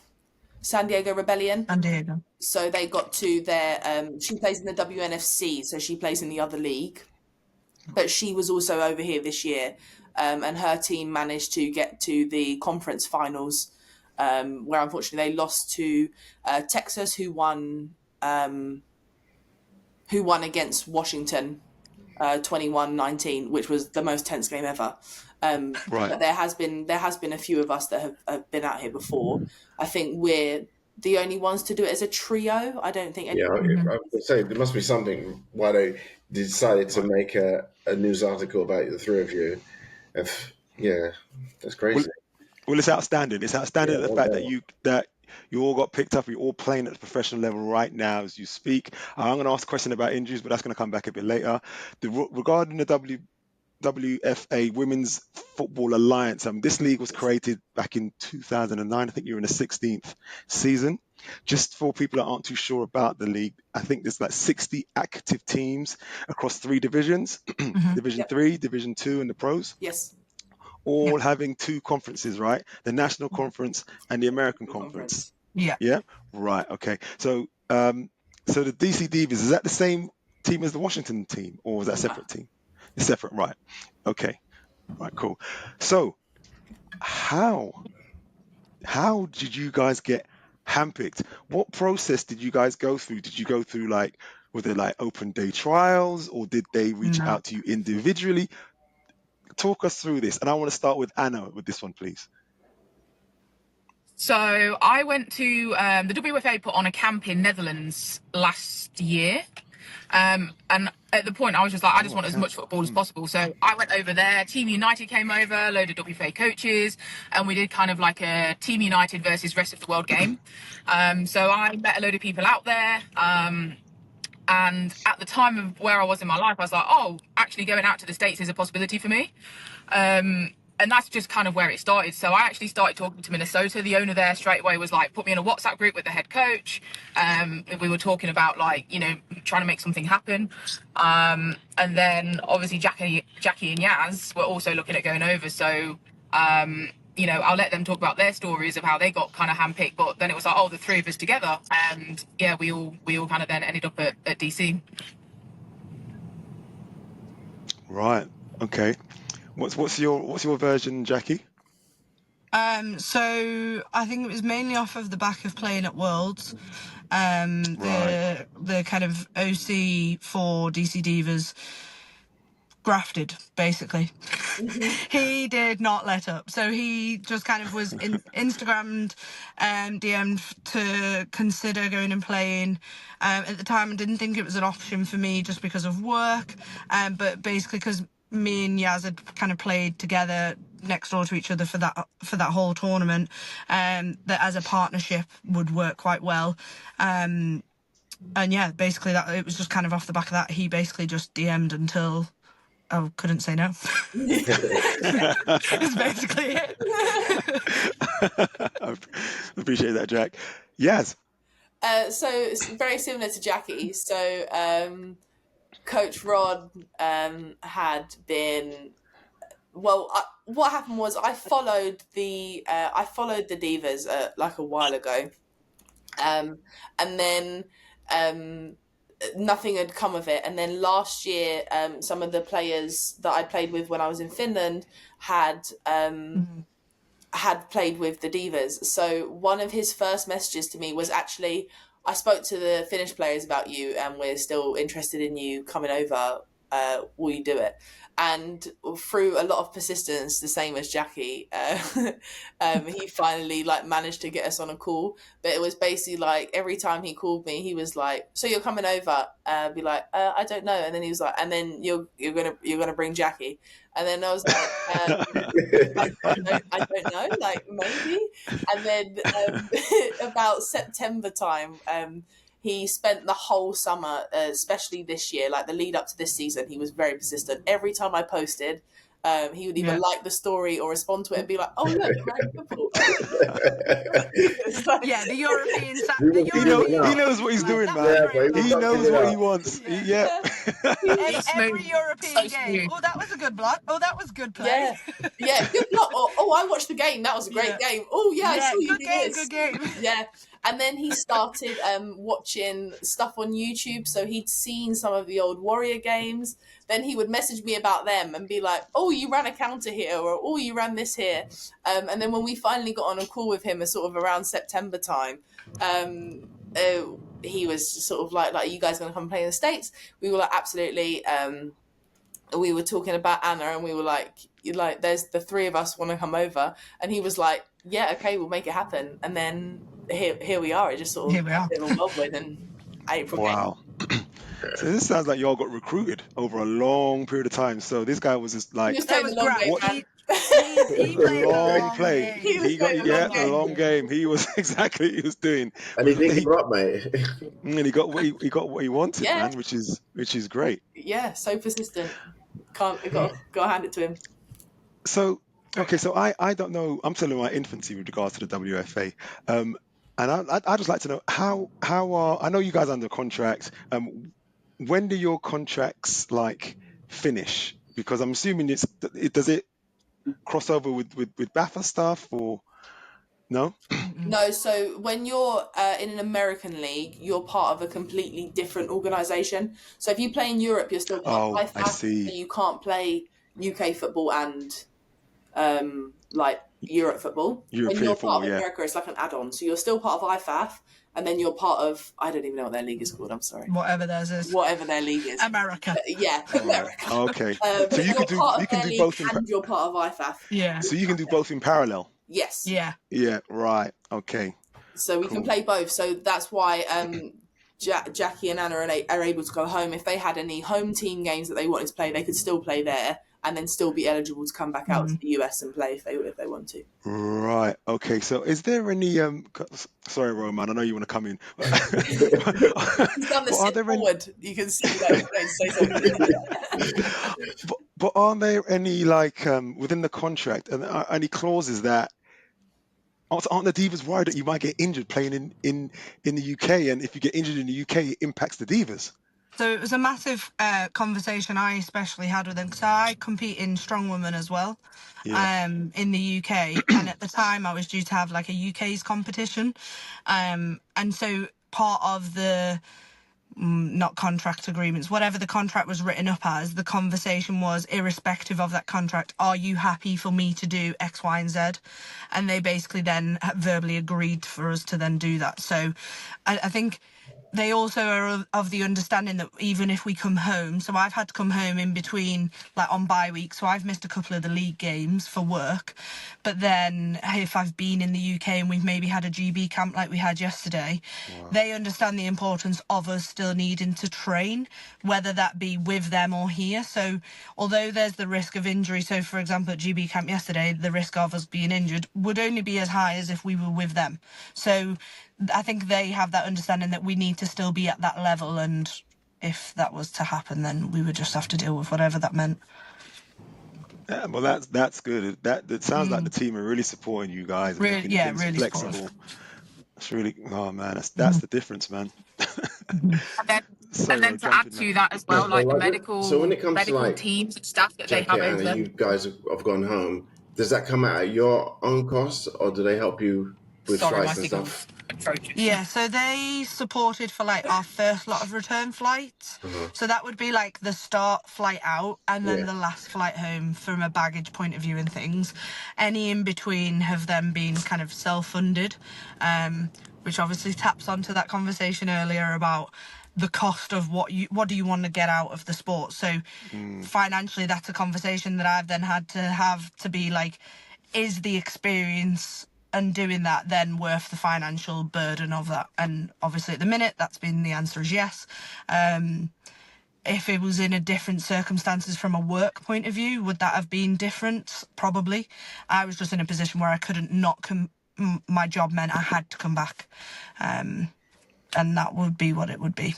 S4: San Diego Rebellion.
S5: San Diego.
S4: So they got to their she plays in the WNFC, so she plays in the other league. But she was also over here this year, and her team managed to get to the conference finals, where unfortunately they lost to Texas, who won against Washington 21-19, which was the most tense game ever.
S2: Right.
S4: But there has been a few of us that have been out here before. I think we're the only ones to do it as a trio. I don't think
S3: Yeah,
S4: anyone
S3: I would say there must be something why they decided to make a news article about the three of you. That's crazy.
S2: Well, it's outstanding. It's outstanding
S3: Yeah,
S2: the
S3: no
S2: fact
S3: doubt.
S2: that you all got picked up. You're all playing at the professional level right now as you speak. I'm going to ask a question about injuries, but that's going to come back a bit later. Regarding the WFA Women's Football Alliance, this league was created back in 2009. I think you're in the 16th season. Just for people that aren't too sure about the league, I think there's like 60 active teams across 3 divisions, Division 3, Division 2, and the pros.
S4: Yes.
S2: All having 2 conferences, right? The National Conference and the American Conference.
S5: Yeah.
S2: Yeah? Right, okay. So the DC Divas, is that the same team as the Washington team, or was that a separate team? It's separate, right. Okay. Right, cool. So how did you guys get handpicked? What process did you guys go through? Did you go through were there like open day trials, or did they reach
S5: No.
S2: out to you individually? Talk us through this. And I want to start with Anna with this one, please.
S6: So I went to the WFA put on a camp in Netherlands last year. And at the point, I was just like, I just want as much football as possible. So I went over there. Team United came over, a load of WFA coaches, and we did kind of like a Team United versus rest of the world game. So I met a load of people out there. And at the time of where I was in my life, I was like, oh, actually going out to the States is a possibility for me. And that's just kind of where it started. So I actually started talking to Minnesota. The owner there straight away was like, put me in a WhatsApp group with the head coach. We were talking about like, you know, trying to make something happen. And then obviously Jakki and Yaz were also looking at going over. So, you know, I'll let them talk about their stories of how they got kind of handpicked. But then it was like, oh, the three of us together. And yeah, we all kind of then ended up at DC.
S2: Right. Okay. What's your version, Jakki?
S5: So I think it was mainly off of the back of playing at Worlds.
S2: Right.
S5: The kind of OC for DC Divas grafted, basically. He did not let up. So he just kind of was Instagrammed, DM'd to consider going and playing. At the time, I didn't think it was an option for me just because of work. But basically, because me and Yaz had kind of played together next door to each other for that whole tournament, that as a partnership would work quite well. And yeah, basically that it was just kind of off the back of that. He basically just DM'd until I couldn't say no. It's basically it.
S2: I appreciate that, Jack. Yes.
S4: So it's very similar to Jakki. So Coach Rod had been. Well, what happened was I followed the Divas like a while ago, and then nothing had come of it. And then last year, some of the players that I played with when I was in Finland had played with the Divas. So one of his first messages to me was actually, I spoke to the Finnish players about you and we're still interested in you coming over. Will you do it? And through a lot of persistence, the same as Jakki, he finally like managed to get us on a call. But it was basically like every time he called me, he was like, "So you're coming over?" I'd be like, "I don't know." And then he was like, "And then you're gonna bring Jakki." And then I was like, I don't know, like maybe. And then about September time, he spent the whole summer, especially this year, like the lead up to this season, he was very persistent. Every time I posted, he would either like the story or respond to it and be like, "Oh look, you're wearing football."
S5: Yeah, the European.
S2: He knows what he's doing, man. He knows what he wants. Yeah.
S5: Every European game. Oh, that was a good block. Oh, that was good play.
S4: Yeah, good block. Oh, I watched the game. That was a great game. Oh, yeah, I saw you do this.
S5: Good game.
S4: Yeah. And then he started watching stuff on YouTube. So he'd seen some of the old Warrior games. Then he would message me about them and be like, "Oh, you ran a counter here," or "Oh, you ran this here." And then when we finally got on a call with him, sort of around September time, he was sort of like, "Are you guys going to come play in the States?" We were like, "Absolutely." We were talking about Anna, and we were like, "There's the three of us want to come over," and he was like, "Yeah, okay, we'll make it happen." And then here we are. It just sort of whirlwind in April.
S2: Wow. So this sounds like y'all got recruited over a long period of time. So this guy was just like,
S4: He was playing the long game, man.
S5: He played
S2: long play.
S4: He got
S2: the long game. He was exactly what he was doing,
S3: And he didn't give up, mate.
S2: and he got what he wanted,
S4: Yeah.
S2: man, which is great.
S4: Yeah, so persistent. Got to hand it to him.
S2: So okay, so I don't know. I'm still in my infancy with regards to the WFA, and I'd just like to know how are, I know you guys are under contract. When do your contracts like finish? Because I'm assuming does it cross over with BAFA stuff or no?
S4: No, so when you're in an American league, you're part of a completely different organisation. So if you play in Europe, you're still part of IFAF,
S2: I see.
S4: so you can't play UK football and like Europe football.
S2: European
S4: when you're
S2: football,
S4: part of
S2: yeah.
S4: America, it's like an add-on. So you're still part of IFAF, and then you're part of, I don't even know what their league is called. I'm sorry.
S5: Whatever theirs is.
S4: Whatever their league is.
S5: America.
S4: Yeah, America.
S2: Okay.
S4: But
S2: So you
S4: you're
S2: can
S4: part of
S2: do
S4: their
S2: both
S4: league and you're part of IFAF.
S5: Yeah.
S2: So you can do both in parallel.
S4: Yes.
S5: Yeah.
S2: Yeah, right. Okay.
S4: So we can play both. So that's why Jakki and Anna are able to go home. If they had any home team games that they wanted to play, they could still play there and then still be eligible to come back out to the US and play if they want to.
S2: Right. Okay. So is there any sorry, Roman, I know you want to come in.
S4: He's done the
S2: But are
S4: sit
S2: there any
S4: forward. You can see that he's going to say something.
S2: but are there any like within the contract and any clauses that aren't the Divas worried that you might get injured playing in the UK, and if you get injured in the UK it impacts the Divas?
S5: So it was a massive conversation I especially had with them, because I compete in strongwoman as well, in the UK, and at the time I was due to have like a UK's competition, and so part of the not contract agreements, whatever the contract was written up as, the conversation was, irrespective of that contract, are you happy for me to do X, Y, and Z? And they basically then verbally agreed for us to then do that. So I think they also are of the understanding that even if we come home, so I've had to come home in between, like on bye week, so I've missed a couple of the league games for work, but then if I've been in the UK and we've maybe had a GB camp like we had yesterday, they understand the importance of us still needing to train, whether that be with them or here. So although there's the risk of injury, so for example at GB camp yesterday, the risk of us being injured would only be as high as if we were with them. So I think they have that understanding that we need to still be at that level, and if that was to happen, then we would just have to deal with whatever that meant.
S2: Yeah, well, that's good. That sounds like the team are really supporting you guys and making things
S5: really
S2: flexible.
S5: supportive.
S2: It's really, oh man, that's the difference, man.
S6: And then,
S2: Sorry,
S6: and then
S2: Ro,
S6: to
S2: jump
S6: add
S2: in
S6: to
S2: there.
S6: that as well, like the
S3: So when it comes to
S6: medical
S3: like
S6: teams and staff that they
S3: Jackie
S6: have
S3: and
S6: over
S3: Anna,
S6: there.
S3: you guys have gone home. Does that come out at your own cost, or do they help you with
S6: Sorry, my
S3: flights and
S6: signal's
S3: stuff?
S6: atrocious.
S5: Yeah, so they supported for like our first lot of return flights. So that would be like the start flight out and then
S3: Yeah.
S5: the last flight home from a baggage point of view and things. Any in between have then been kind of self-funded, which obviously taps onto that conversation earlier about the cost of what do you want to get out of the sport. So financially, that's a conversation that I've then had to have to be like, is the experience and doing that then worth the financial burden of that? And obviously at the minute that's been the answer is yes. If it was in a different circumstances from a work point of view, would that have been different? Probably. I was just in a position where I couldn't not my job meant I had to come back, and that would be what it would be.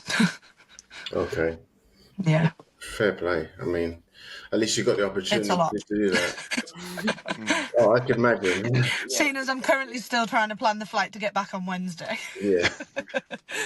S3: Okay.
S5: Yeah,
S3: Fair play. I mean, at least you got the
S5: it's a
S3: opportunity
S5: lot.
S3: to do that. Oh, I can imagine.
S5: Seeing as I'm currently still trying to plan the flight to get back on Wednesday.
S3: Yeah.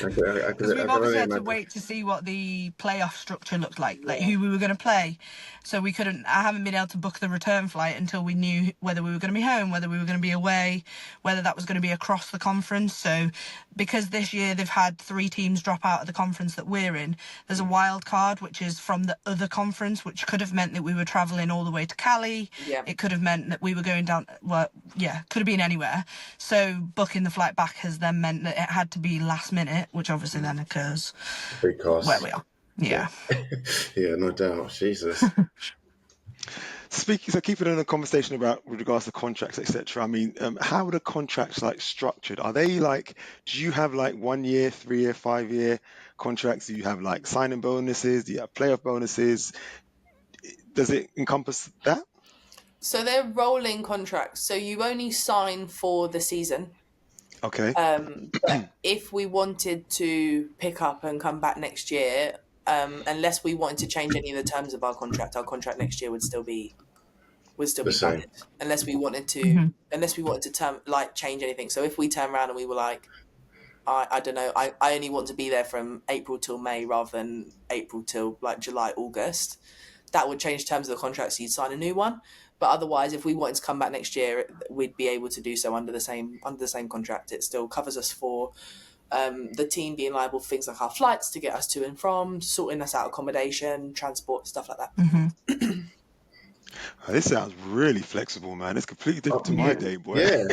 S5: Because we've
S3: I can
S5: obviously
S3: only
S5: had to
S3: imagine.
S5: wait to see what the playoff structure looked like who we were going to play. So I haven't been able to book the return flight until we knew whether we were going to be home, whether we were going to be away, whether that was going to be across the conference. So because this year they've had 3 teams drop out of the conference that we're in, there's a wild card, which is from the other conference, which could have meant that we were travelling all the way to Cali.
S4: Yeah.
S5: It could have meant that we were going down, could have been anywhere. So booking the flight back has then meant that it had to be last minute, which obviously then occurs
S3: Because
S5: where we are. Yeah.
S3: yeah, no doubt. Jesus.
S2: So keeping on a conversation about with regards to contracts, etc. I mean, how are the contracts like structured? Are they like, do you have like 1 year, 3 year, 5 year contracts? Do you have like signing bonuses? Do you have playoff bonuses? Does it encompass that?
S4: So they're rolling contracts. So you only sign for the season.
S2: Okay.
S4: But if we wanted to pick up and come back next year, unless we wanted to change any of the terms of our contract next year would still be
S3: same.
S4: valid. Unless we wanted to change anything. So if we turn around and we were like, I don't know, I only want to be there from April till May rather than April till like July, August, that would change terms of the contract, so you'd sign a new one. But otherwise, if we wanted to come back next year, we'd be able to do so under the same contract. It still covers us for the team being liable for things like our flights to get us to and from, sorting us out accommodation, transport, stuff like that.
S2: This sounds really flexible, man. It's completely different to my day, boy.
S3: Yeah.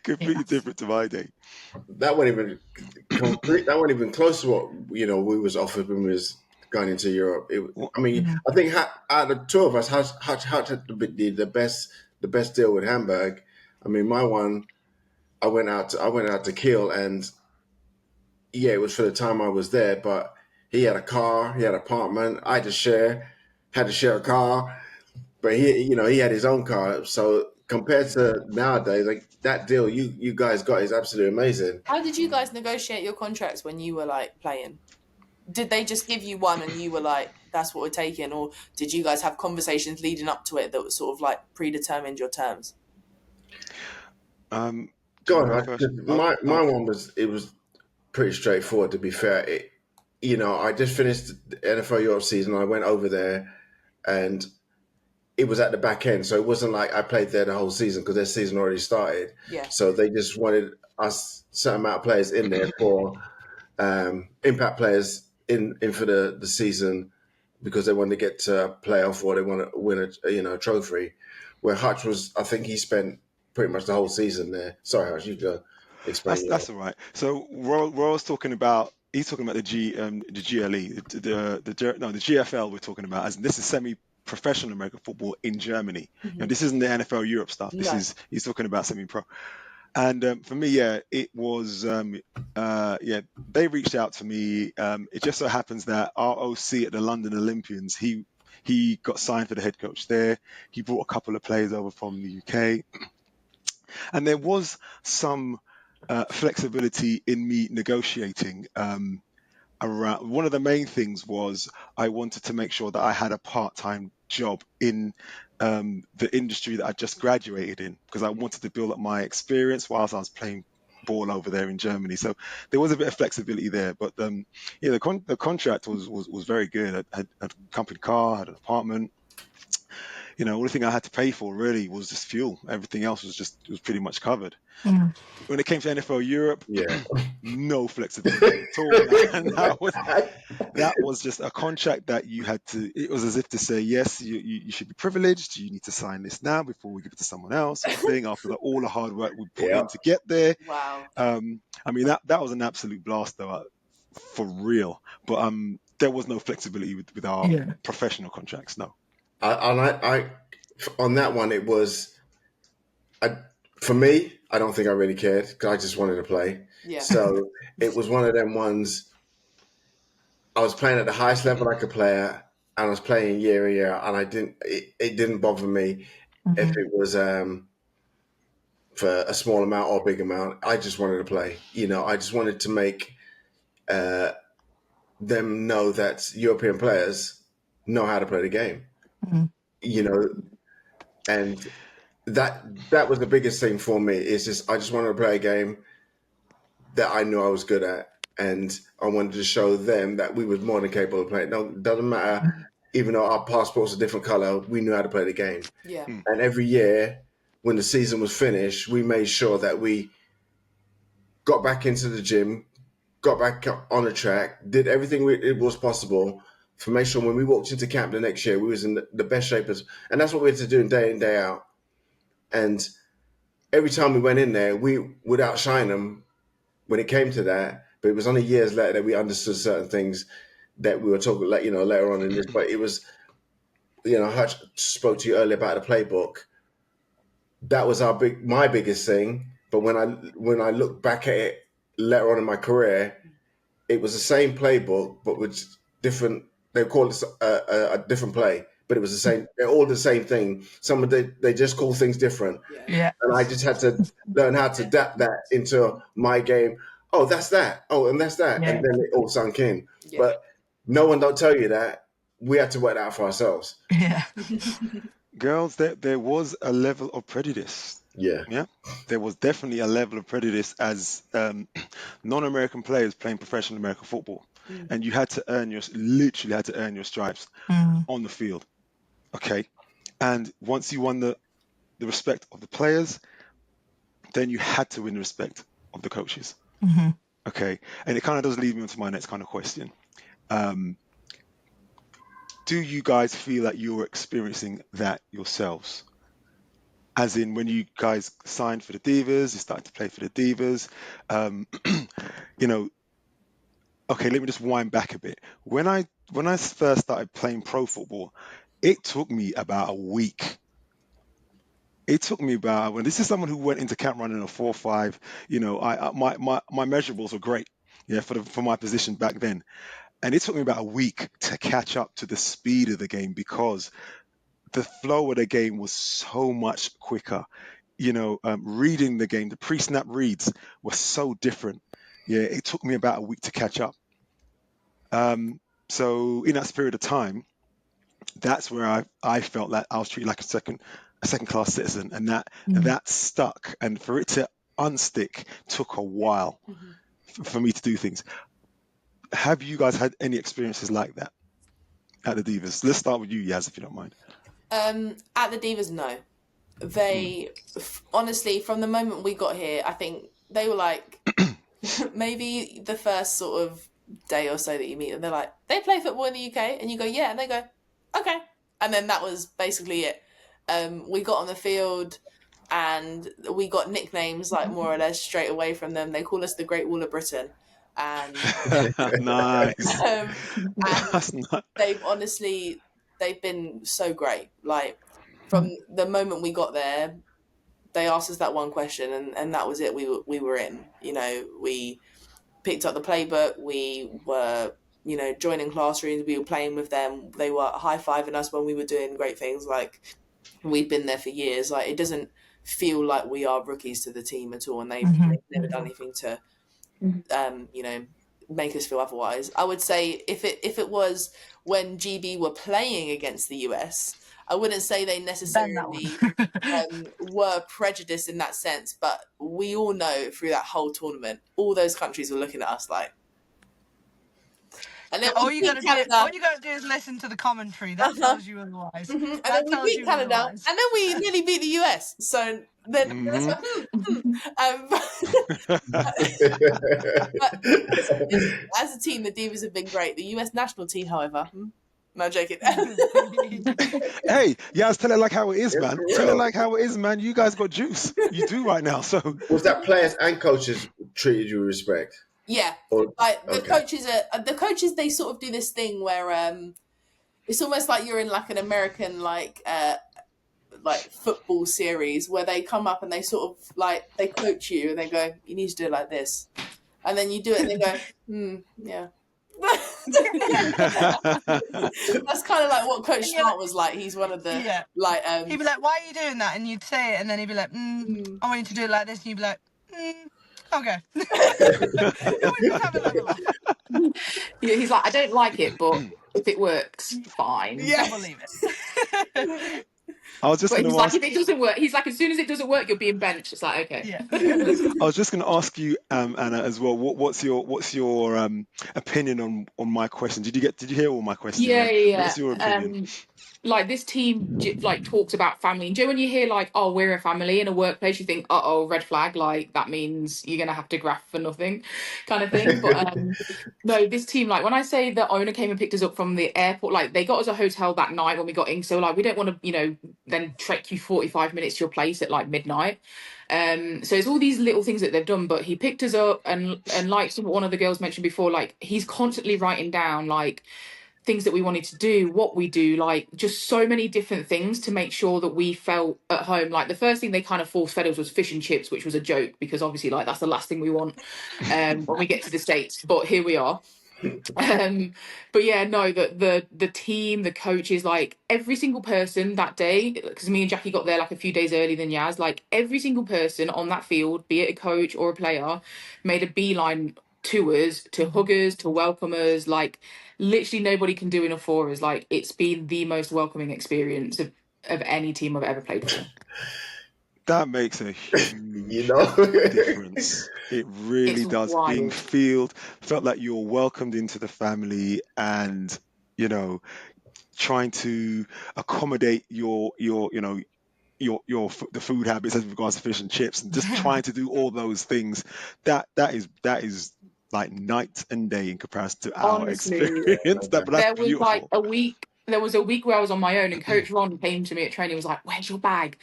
S2: Completely different to my day.
S3: That wasn't even close to what we was offered when we was going into Europe. I think out of the 2 of us, Hutch had the best deal with Hamburg, I mean, my one, I went out to Kiel, and yeah, it was for the time I was there. But he had a car, he had an apartment. I had to share a car, but he had his own car. So compared to nowadays, like that deal you guys got is absolutely amazing.
S4: How did you guys negotiate your contracts when you were like playing? Did they just give you one and you were like, that's what we're taking? Or did you guys have conversations leading up to it that was sort of like predetermined your terms?
S2: Do you
S3: Go
S2: want
S3: on,
S2: to go
S3: Raj,
S2: first?
S3: 'cause
S2: Oh,
S3: my one was pretty straightforward. To be fair, I just finished the NFL Europe season. I went over there, and it was at the back end, so it wasn't like I played there the whole season because their season already started.
S4: Yeah.
S3: So they just wanted us certain amount of players in there for impact players in for the season because they want to get to a playoff or they want to win a trophy. Where Hutch was, I think he spent pretty much the whole season there. Sorry, Hutch, you go explain yours.
S2: that's all right. So Royal's talking about. He's talking about the GLE, the GFL. We're talking about, as in this is semi-professional American football in Germany. This isn't the NFL Europe stuff.
S4: No.
S2: He's talking about semi-pro. And for me, yeah, it was, they reached out to me. It just so happens that our OC at the London Olympians, he got signed for the head coach there. He brought a couple of players over from the UK, and there was some flexibility in me negotiating. Around one of the main things was I wanted to make sure that I had a part-time job in the industry that I just graduated in because I wanted to build up my experience whilst I was playing ball over there in Germany. So there was a bit of flexibility there, but the contract was very good. I had a company car, had an apartment. Only thing I had to pay for really was just fuel. Everything else was pretty much covered.
S5: Mm.
S2: When it came to NFL Europe,
S3: Yeah.
S2: no flexibility at all. And that was just a contract that you had to. It was as if to say, yes, you should be privileged. You need to sign this now before we give it to someone else, sort of thing. After all the hard work we put
S3: Yeah.
S2: in to get there.
S4: Wow.
S2: I mean that was an absolute blast, though, for real. But there was no flexibility with our professional contracts. No.
S3: I on that one, it was, for me, I don't think I really cared because I just wanted to play.
S4: Yeah.
S3: So it was one of them ones. I was playing at the highest level I could play at, and I was playing year in year out, and it didn't bother me if it was for a small amount or big amount. I just wanted to play. I just wanted to make them know that European players know how to play the game. And that was the biggest thing for me. Is just I just wanted to play a game that I knew I was good at, and I wanted to show them that we were more than capable of playing. No, it doesn't matter. Even though our passports are different color, we knew how to play the game.
S4: Yeah.
S3: And every year, when the season was finished, we made sure that we got back into the gym, got back on the track, did everything it was possible to make sure when we walked into camp the next year, we was in the best shape and that's what we had to do day in, day out. And every time we went in there, we would outshine them when it came to that. But it was only years later that we understood certain things that we were talking, later on in this. But it was, Hutch spoke to you earlier about the playbook. That was my biggest thing. But when I look back at it later on in my career, it was the same playbook, but with different. They call it a different play, but it was the same. They're all the same thing. They just call things different.
S5: Yeah.
S3: And I just had to learn how to adapt that into my game. Oh, that's that. Oh, and that's that.
S5: Yeah.
S3: And then it all sunk in.
S4: Yeah.
S3: But no one don't tell you that. We had to work that out for ourselves.
S5: Yeah.
S2: Girls, there was a level of prejudice.
S3: Yeah.
S2: Yeah, there was definitely a level of prejudice as non-American players playing professional American football, and you had to literally had to earn your stripes on the field. Okay, and once you won the respect of the players, then you had to win the respect of the coaches. Okay, and it kind of does lead me into my next kind of question. Do you guys feel that you're experiencing that yourselves? As in, when you guys signed for the Divas, you started to play for the Divas. Okay, let me just wind back a bit. When I first started playing pro football, it took me about a week it took me about, when this is someone who went into camp running a 4.5, my measurables were great, yeah, for my position back then. And it took me about a week to catch up to the speed of the game because the flow of the game was so much quicker. Reading the game, the pre-snap reads were so different. Yeah, it took me about a week to catch up. So in that period of time, that's where I felt that I was treated like a second class citizen, and that stuck. And for it to unstick took a while for me to do things. Have you guys had any experiences like that at the Divas? Let's start with you, Yaz, if you don't mind.
S4: At the Divas, no. They honestly, from the moment we got here, I think they were like maybe the first sort of day or so that you meet them, they're like, they play football in the UK, and you go, yeah, and they go, okay, and then that was basically it. We got on the field and we got nicknames like more or less straight away from them. They call us the Great Wall of Britain, and
S2: Nice.
S4: and
S2: That's not.
S4: they've been so great. Like from the moment we got there, they asked us that one question, and that was it. We were in. We picked up the playbook. We were, joining classrooms. We were playing with them. They were high-fiving us when we were doing great things. Like, we'd been there for years. Like, it doesn't feel like we are rookies to the team at all, and they've never done anything to, make us feel otherwise. I would say if it was when GB were playing against the US, I wouldn't say they necessarily were prejudiced in that sense, but we all know through that whole tournament, all those countries were looking at us like. And then
S5: all you gotta do is listen to the commentary. That tells you otherwise.
S4: And then we beat Canada, and then we nearly beat the US. So then, but as a team, the Divas have been great. The US national team, however. No, joking.
S2: Hey, Yaz, tell it like how it is, man. Tell it like how it is, man. You guys got juice. You do right now. So
S3: was that players and coaches treated you with respect?
S4: Yeah, like the coaches. They sort of do this thing where it's almost like you're in like an American like football series where they come up and they sort of like they coach you and they go, you need to do it like this, and then you do it and they go, yeah. That's kind of like what Coach Smart was like. He's one of the he'd
S5: be like, why are you doing that? And you'd say it, and then he'd be like, I want you to do it like this, and you'd be like, okay. We just have another laugh.
S6: Yeah, he's like, I don't like it, but if it works, fine.
S5: Yeah, I believe it.
S2: I was just going to ask.
S6: Like, if it doesn't work, he's like, as soon as it doesn't work, you're being benched. It's like, okay.
S5: Yeah.
S2: I was just going to ask you, Anna, as well. What's your opinion on my question? Did you hear all my questions?
S6: Yeah.
S2: What's your opinion?
S6: Like, this team like talks about family, and Joe, when you hear like, oh, we're a family in a workplace, you think, red flag, like that means you're gonna have to graft for nothing, kind of thing. But no, this team, like when I say the owner came and picked us up from the airport, like they got us a hotel that night when we got in, so like we don't want to then trek you 45 minutes to your place at like midnight. So it's all these little things that they've done, but he picked us up, and like one of the girls mentioned before, like he's constantly writing down like things that we wanted to do, what we do, like just so many different things to make sure that we felt at home. Like the first thing they kind of force fed us was fish and chips, which was a joke because obviously like that's the last thing we want when we get to the States, but here we are. But yeah, no, the team, the coaches, like every single person that day, because me and Jakki got there like a few days earlier than Yaz, like every single person on that field, be it a coach or a player, made a beeline to us, to hug us, to welcome us. Like literally nobody can do enough for us. Like it's been the most welcoming experience of any team I've ever played for.
S2: That makes a huge difference. It really does.
S6: Wild.
S2: Being felt like you're welcomed into the family, and trying to accommodate the food habits as regards to fish and chips, and just trying to do all those things. That is like night and day in comparison to our experience. But that's beautiful.
S6: There was a week where I was on my own, and Coach Ron came to me at training and was like, "Where's your bag?"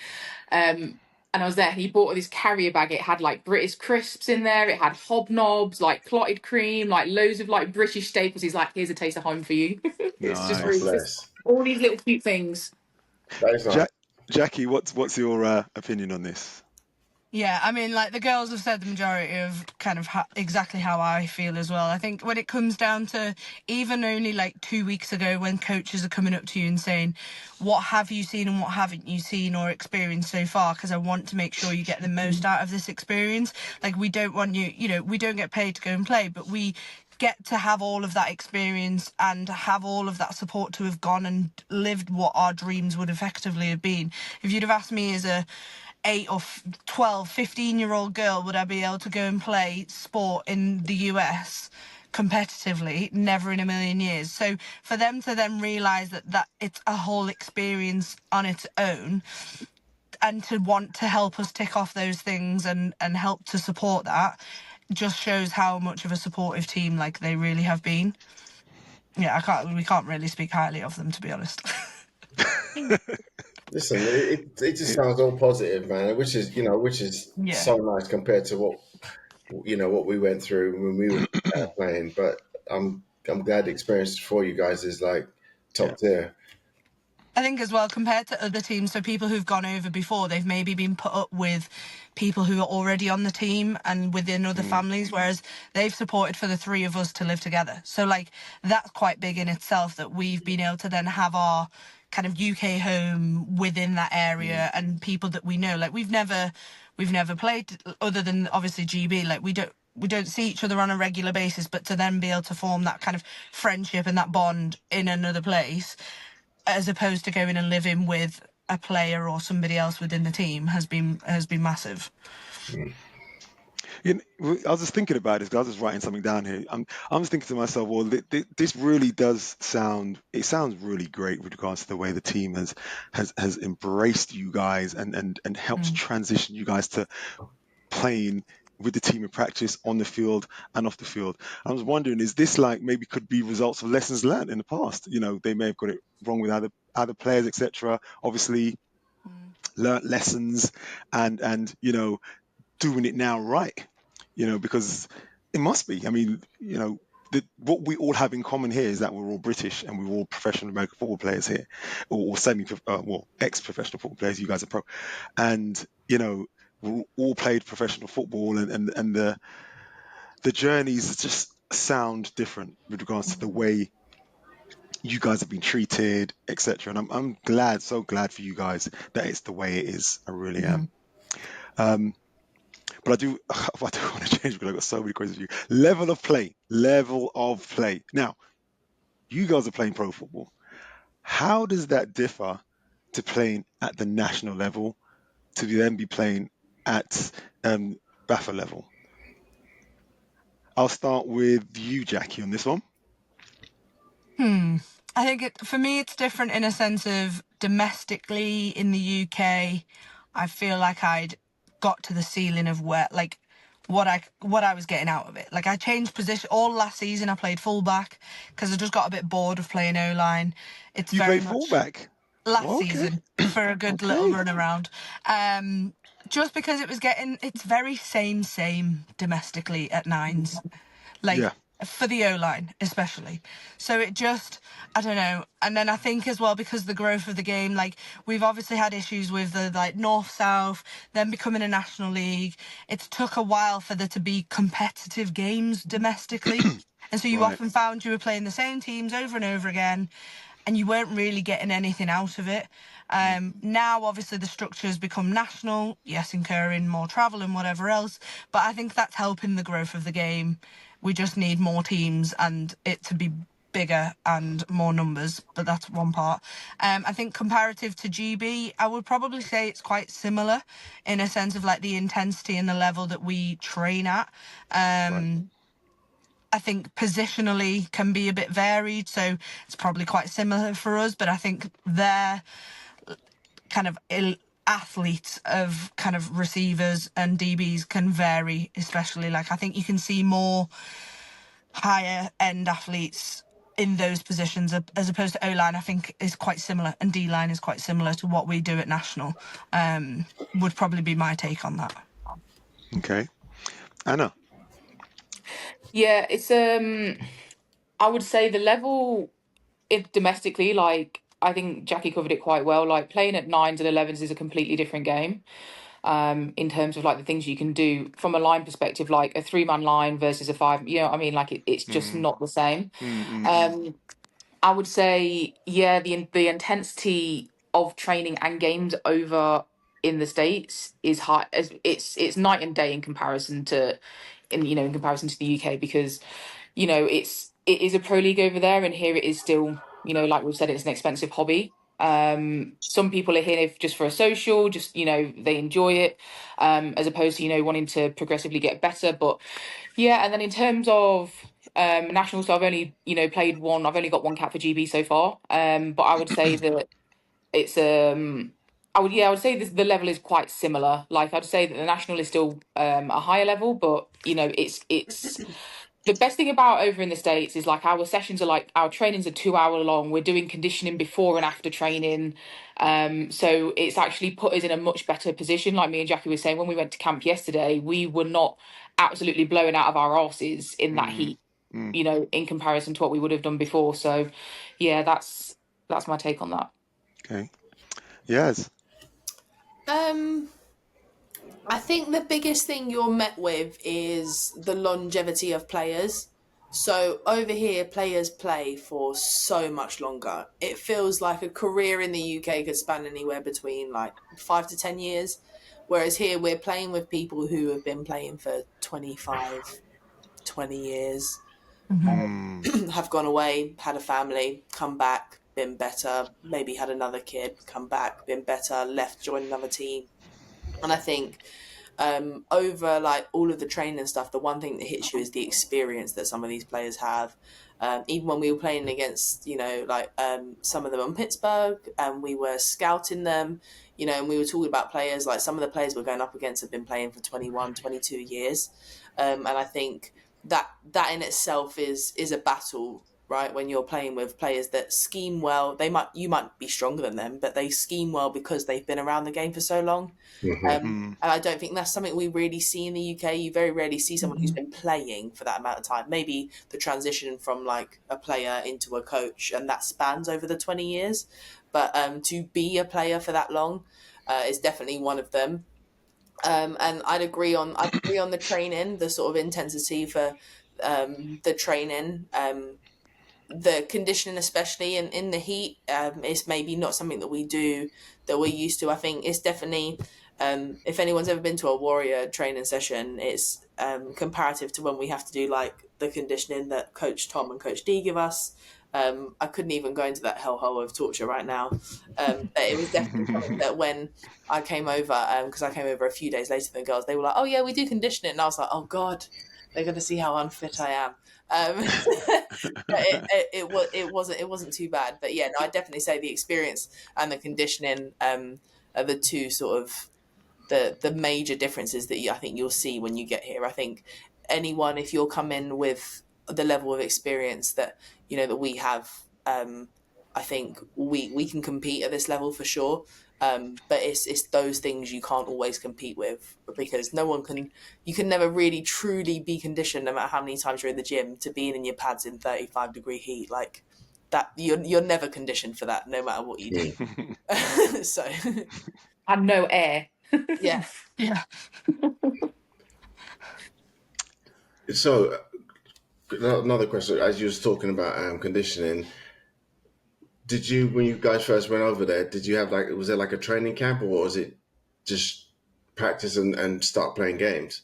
S6: And I was there, and he bought this carrier bag. It had like British crisps in there. It had hobnobs, like clotted cream, like loads of like British staples. He's like, here's a taste of home for you. It's
S2: Nice.
S6: just really all these little cute things.
S3: That is nice.
S2: Jakki, what's your opinion on this?
S5: Yeah, I mean, like the girls have said the majority of kind of exactly how I feel as well. I think when it comes down to even only like 2 weeks ago when coaches are coming up to you and saying, what have you seen and what haven't you seen or experienced so far? Because I want to make sure you get the most out of this experience. Like, we don't want you, we don't get paid to go and play, but we get to have all of that experience and have all of that support to have gone and lived what our dreams would effectively have been. If you'd have asked me as a 8 or 12, 15-year-old girl, would I be able to go and play sport in the US competitively? Never in a million years. So for them to then realise that it's a whole experience on its own, and to want to help us tick off those things and help to support that, just shows how much of a supportive team like they really have been. Yeah, we can't really speak highly of them, to be honest.
S3: Listen, it just sounds all positive, man. Which is
S5: Yeah.
S3: so nice compared to what we went through when we were playing. But I'm glad the experience for you guys is like top tier.
S5: I think as well, compared to other teams, so people who've gone over before, they've maybe been put up with people who are already on the team and within other families, whereas they've supported for the three of us to live together. So like, that's quite big in itself, that we've been able to then have our kind of UK home within that area and people that we know. Like, we've never played other than obviously GB. Like, we don't see each other on a regular basis, but to then be able to form that kind of friendship and that bond in another place, as opposed to going and living with a player or somebody else within the team, has been massive.
S2: I was just thinking about this, 'cause I was just writing something down here. I'm just thinking to myself, well, this really does sound. It sounds really great with regards to the way the team has embraced you guys and helped transition you guys to playing with the team in practice, on the field and off the field. I was wondering, is this like maybe could be results of lessons learned in the past? They may have got it wrong with other players, etc. Obviously, learnt lessons and doing it now right. Because it must be. I mean, what we all have in common here is that we're all British and we're all professional American football players here, or ex-professional football players. You guys are pro, and we all played professional football, and the journeys just sound different with regards to the way you guys have been treated, etc. And I'm glad, so glad for you guys that it's the way it is. I really am. But I do want to change because I've got so many questions for you. Level of play. Now, you guys are playing pro football. How does that differ to playing at the national level to then be playing at BAFA level? I'll start with you, Jakki, on this one.
S5: I think for me, it's different in a sense of domestically in the UK, I feel like I'd got to the ceiling of where, like, what I was getting out of it. Like, I changed position all last season. I played fullback because I just got a bit bored of playing O-line. It's
S2: You
S5: very
S2: played
S5: much
S2: fullback
S5: last
S2: okay.
S5: season for a good little run around. Just because it's very same domestically at nines. Like,
S2: Yeah.
S5: for the O-line especially. So it just, I don't know. And then I think as well, because the growth of the game, like, we've obviously had issues with the like north-south, then becoming a national league. It's took a while for there to be competitive games domestically. And so you
S2: Right.
S5: often found you were playing the same teams over and over again, and you weren't really getting anything out of it. Now, obviously, the structure has become national, yes, incurring more travel and whatever else, but I think that's helping the growth of the game. We just need more teams and it to be bigger and more numbers, but that's one part. I think comparative to GB, I would probably say it's quite similar in a sense of like the intensity and the level that we train at.
S2: Right.
S5: I think positionally can be a bit varied, so it's probably quite similar for us, but I think their kind of athletes of kind of receivers and DBs can vary, especially like I think you can see more higher end athletes in those positions as opposed to O-line. I think is quite similar, and D-line is quite similar to what we do at national. Would probably be my take on that.
S2: Okay. Anna.
S6: Yeah, it's I would say the level, if domestically, like I think Jakki covered it quite well. Like playing at 9s and 11s is a completely different game. In terms of like the things you can do from a line perspective, like a 3-man line versus a 5, you know what I mean? Like it's just not the same. I would say, yeah, the intensity of training and games over in the States is high. It's night and day in comparison to in comparison to the UK, because it is a pro league over there, and here it is still, like we've said, it's an expensive hobby. Some people are here just for a social, just they enjoy it, as opposed to wanting to progressively get better. But yeah, and then in terms of nationals, so I've only played one. I've only got one cap for GB so far. But I would say that it's I would say the level is quite similar. Like I'd say that the national is still a higher level, but it's the best thing about over in the States is like our sessions are like our trainings are 2 hour long. We're doing conditioning before and after training. So it's actually put us in a much better position. Like me and Jakki were saying, when we went to camp yesterday, we were not absolutely blowing out of our arses in that heat, in comparison to what we would have done before. So yeah, that's my take on that.
S2: Okay. Yes.
S4: I think the biggest thing you're met with is the longevity of players. So over here, players play for so much longer. It feels like a career in the UK could span anywhere between like 5 to 10 years. Whereas here, we're playing with people who have been playing for 25, 20 years, have gone away, had a family, come back, been better, maybe had another kid, come back, been better, left, joined another team. And I think over like all of the training and stuff, the one thing that hits you is the experience that some of these players have. Even when we were playing against, some of them on Pittsburgh, and we were scouting them, and we were talking about players, like some of the players we're going up against have been playing for 21, 22 years. And I think that in itself is a battle, right? When you're playing with players that scheme well, you might be stronger than them, but they scheme well because they've been around the game for so long. And I don't think that's something we really see in the UK. You very rarely see someone who's been playing for that amount of time. Maybe the transition from like a player into a coach, and that spans over the 20 years. But to be a player for that long is definitely one of them. And I'd agree on the training, the sort of intensity for the training. The conditioning, especially in the heat, is maybe not something that we're used to. I think it's definitely, if anyone's ever been to a warrior training session, it's comparative to when we have to do like the conditioning that Coach Tom and Coach D give us. I couldn't even go into that hellhole of torture right now. But it was definitely something that when I came over, because I came over a few days later than the girls, they were like, "Oh yeah, we do conditioning," and I was like, "Oh God, they're going to see how unfit I am." It wasn't too bad, but yeah, no, I'd definitely say the experience and the conditioning are the two sort of the major differences that I think you'll see when you get here. I think anyone, if you're coming with the level of experience that that we have, I think we can compete at this level for sure. But it's those things you can't always compete with, because you can never really truly be conditioned, no matter how many times you're in the gym, to being in your pads in 35-degree heat like that. You're never conditioned for that, no matter what you do. So
S6: And no air.
S4: yeah.
S3: So another question, as you was talking about conditioning, did you, when you guys first went over there, did you have was there like a training camp, or was it just practice and start playing games?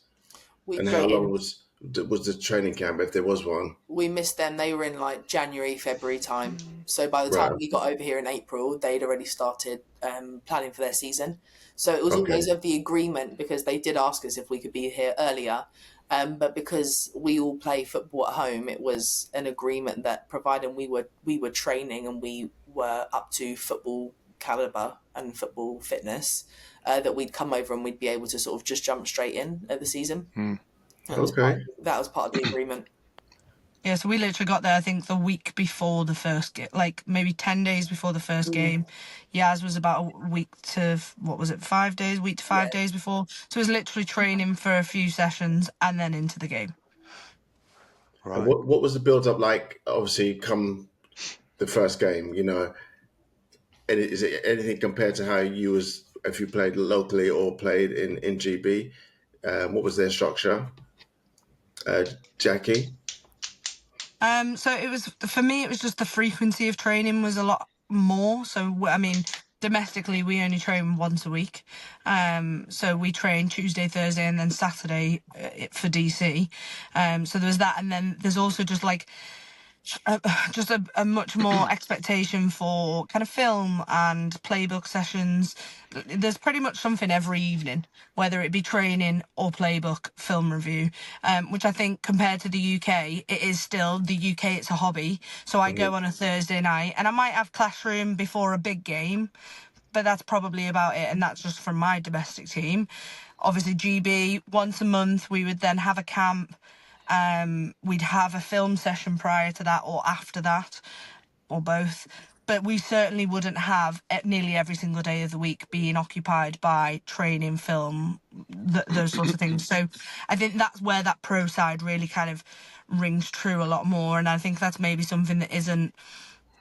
S3: And how long was the training camp, if there was one?
S4: We missed them. They were in like January, February time. So by the time we got over here in April, they'd already started planning for their season. So it was always of the agreement, because they did ask us if we could be here earlier. But because we all play football at home, it was an agreement that providing we were training and we were up to football caliber and football fitness, that we'd come over and we'd be able to sort of just jump straight in at the season. That was part of the agreement.
S5: Yeah, so we literally got there, I think, the week before the first game, like maybe 10 days before the first game. Yaz was about a week to, 5 days, week to 5 days before. So it was literally training for a few sessions and then into the game.
S3: Right. And what was the build up like, obviously, come the first game, is it anything compared to how you was if you played locally or played in GB? What was their structure, Jakki?
S5: So it was, for me, it was just the frequency of training was a lot more. So I mean, domestically we only train once a week. So we train Tuesday, Thursday, and then Saturday for DC. So there was that, and then there's also just like just a much more expectation for kind of film and playbook sessions. There's pretty much something every evening, whether it be training or playbook film review, which I think compared to the UK, it is still the UK, it's a hobby. So I go on a Thursday night and I might have classroom before a big game, but that's probably about it. And that's just from my domestic team. Obviously GB, once a month, we would then have a camp. We'd have a film session prior to that or after that, or both. But we certainly wouldn't have nearly every single day of the week being occupied by training, film, those sorts of things. So I think that's where that pro side really kind of rings true a lot more. And I think that's maybe something that isn't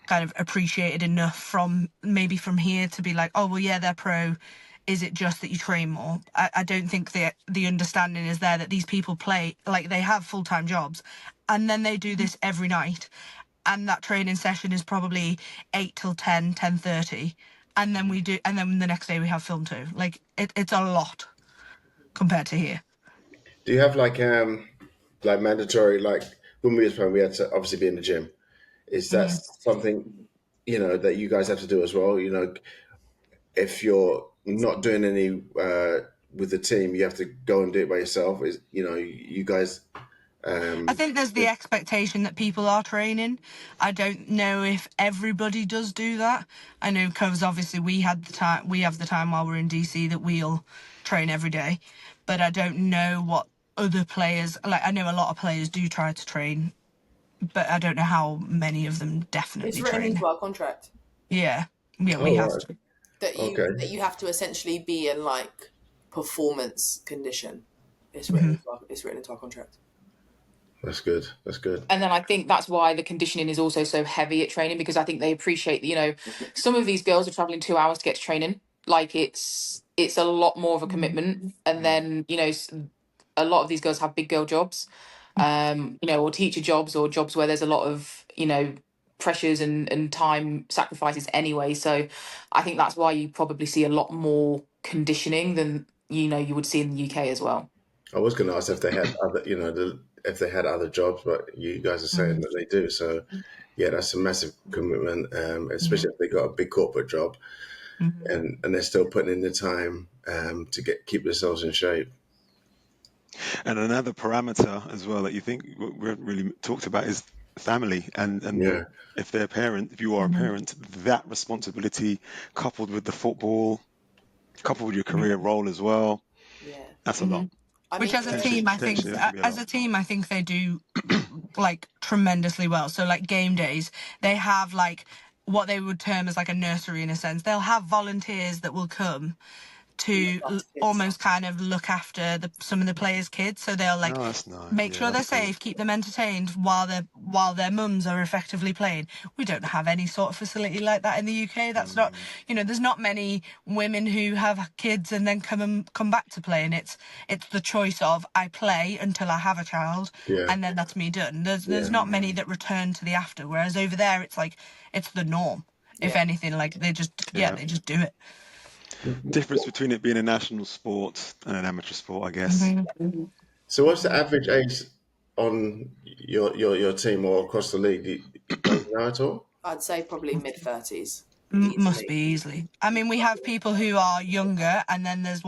S5: kind of appreciated enough from here to be like, oh, well, yeah, they're pro. Is it just that you train more? I don't think the understanding is there that these people play, like they have full-time jobs and then they do this every night. And that training session is probably 8 till 10, 10:30. And then the next day we have film too. Like it's a lot compared to here.
S3: Do you have like mandatory, like when we was playing, we had to obviously be in the gym. Is that something, that you guys have to do as well? If you're not doing any with the team, you have to go and do it by yourself. You guys.
S5: I think there's the expectation that people are training. I don't know if everybody does do that. I know because obviously we have the time while we're in DC that we'll train every day, but I don't know what other players, like I know a lot of players do try to train, but I don't know how many of them definitely
S4: It's written
S5: train.
S4: into our contract.
S5: Yeah, we have
S3: right.
S5: to.
S4: That you have to essentially be in like performance condition. It's written into our contract.
S3: That's good.
S6: And then I think that's why the conditioning is also so heavy at training, because I think they appreciate that, some of these girls are traveling 2 hours to get to training. Like it's a lot more of a commitment. And then, a lot of these girls have big girl jobs, or teacher jobs or jobs where there's a lot of, pressures and time sacrifices anyway. So I think that's why you probably see a lot more conditioning than, you would see in the UK as well.
S3: I was going to ask if they had other, if they had other jobs, but you guys are saying that they do. So, yeah, that's a massive commitment, especially if they got a big corporate job, and they're still putting in the time to keep themselves in shape.
S2: And another parameter as well that you think we haven't really talked about is family, and if they're a parent, if you are a parent, that responsibility coupled with the football, coupled with your career role as well, that's a lot.
S5: Which as a team, I think they do like tremendously well. So like game days, they have like what they would term as like a nursery in a sense. They'll have volunteers that will come to almost kind of look after some of the players' kids. So they'll like make sure they're safe, keep them entertained while their mums are effectively playing. We don't have any sort of facility like that in the UK. That's not, there's not many women who have kids and then come back to play. And it's the choice of I play until I have a child and then that's me done. There's not many that return to the after. Whereas over there, it's like, it's the norm. If anything, like they just do it.
S2: Difference between it being a national sport and an amateur sport, I guess.
S3: So what's the average age on your team or across the league? Do you know at all?
S4: I'd say probably mid-30s.
S5: Must be easily. I mean, we have people who are younger, and then there's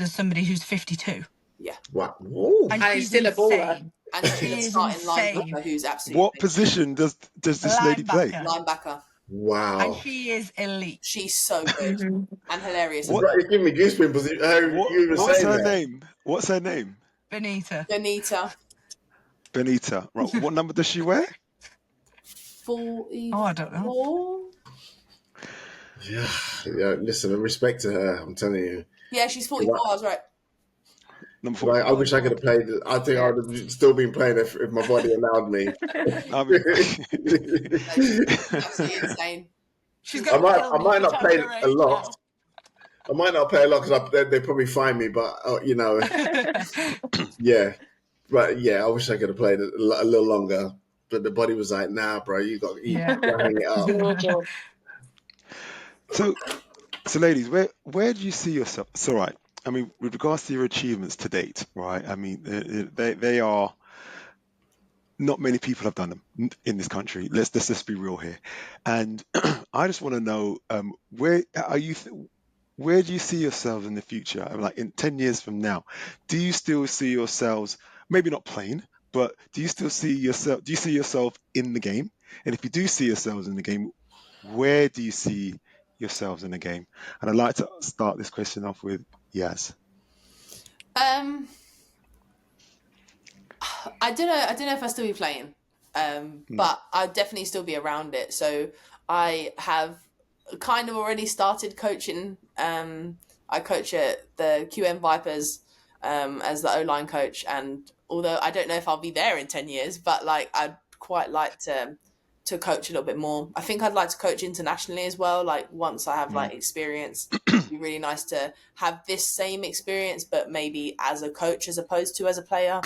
S5: somebody who's 52.
S4: Yeah.
S3: Wow. Whoa.
S5: And she's
S6: still a baller.
S4: And she's a starting linebacker who's absolutely
S2: What position does this lady play?
S4: Linebacker.
S3: Wow.
S5: And she is elite.
S4: She's so good and hilarious.
S3: It's giving me goosebumps.
S2: What's her name? What's her name?
S5: Benita.
S2: Right. What number does she wear?
S4: 40.
S5: Oh, I don't know.
S3: Yeah. Listen, respect to her. I'm telling you.
S4: Yeah, she's 44. I was right.
S2: Number 4.
S3: I wish I could have played. I think I would have still been playing if my body allowed me.
S4: Absolutely insane.
S5: She's
S3: I
S5: going to
S3: might,
S5: kill
S3: I
S5: me
S3: might
S5: for
S3: not
S5: telling
S3: pay
S5: her
S3: a
S5: age
S3: lot.
S5: now.
S3: I might not pay a lot because they probably fine me, but you know, yeah. But yeah, I wish I could have played a little longer. But the body was like, nah, bro, you got to hang it up.
S2: So, ladies, where do you see yourself? So, right. I mean, with regards to your achievements to date, right? I mean, they are not many people have done them in this country. Let's just be real here. And I just want to know, where are you? Where do you see yourselves in the future? I mean, like in 10 years from now, do you still see yourselves, maybe not playing, but do you still see yourself? Do you see yourself in the game? And if you do see yourselves in the game, where do you see yourselves in the game? And I'd like to start this question off with Yas.
S4: Um, I don't know. I don't know if I'll still be playing, but I'll definitely still be around it. So I have kind of already started coaching. I coach at the QM Vipers as the O-line coach, and although I don't know if I'll be there in 10 years, but like I'd quite like to coach a little bit more. I think I'd like to coach internationally as well. Like once I have like experience, it'd be really nice to have this same experience, but maybe as a coach as opposed to as a player.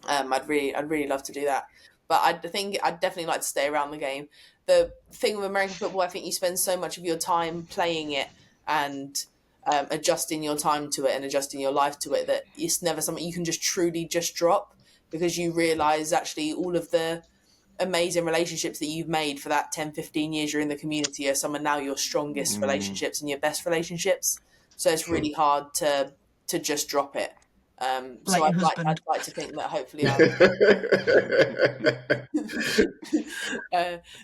S4: I'd really love to do that, but I think I'd definitely like to stay around the game. The thing with American football, I think you spend so much of your time playing it and adjusting your time to it and adjusting your life to it that it's never something you can just truly just drop, because you realize actually all of the amazing relationships that you've made for that 10-15 years you're in the community are some of now your strongest relationships and your best relationships. So it's really hard to just drop it.
S5: Like
S4: So
S5: your husband.
S4: I'd like to think that hopefully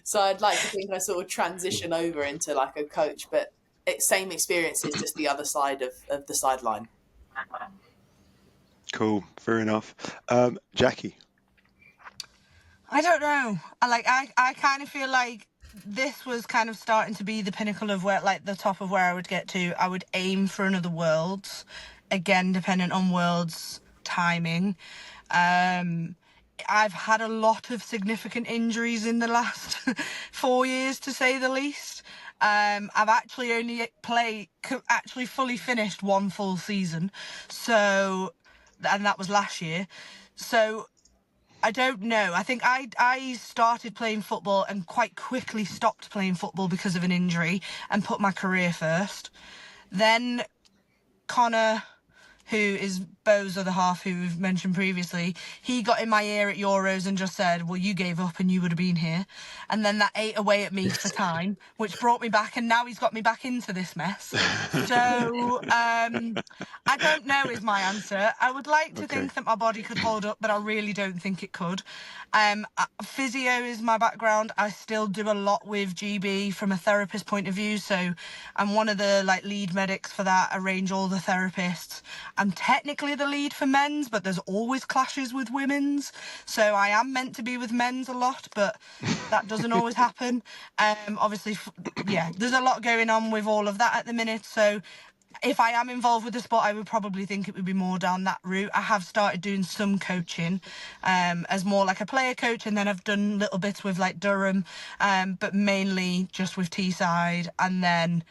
S4: so I'd like to think I sort of transition over into like a coach, but same experiences, just the other side of the sideline.
S2: Cool, fair enough. Jakki.
S5: I don't know. I kind of feel like this was kind of starting to be the pinnacle of where, like, the top of where I would get to. I would aim for another Worlds, again, dependent on Worlds timing. I've had a lot of significant injuries in the last 4 years, to say the least. I've actually only actually fully finished one full season, so, and that was last year. So I don't know. I think I started playing football and quite quickly stopped playing football because of an injury and put my career first. Then Connor, who is Bo's other half, who we've mentioned previously, he got in my ear at Euros and just said, well, you gave up and you would have been here. And then that ate away at me for time, which brought me back, and now he's got me back into this mess. So, I don't know is my answer. I would like to think that my body could hold up, but I really don't think it could. Physio is my background. I still do a lot with GB from a therapist point of view. So I'm one of the lead medics for that, arrange all the therapists. I'm technically the lead for men's, but there's always clashes with women's. So I am meant to be with men's a lot, but that doesn't always happen. Obviously, there's a lot going on with all of that at the minute. So if I am involved with the sport, I would probably think it would be more down that route. I have started doing some coaching as more like a player coach, and then I've done little bits with like Durham, but mainly just with Teesside. And then,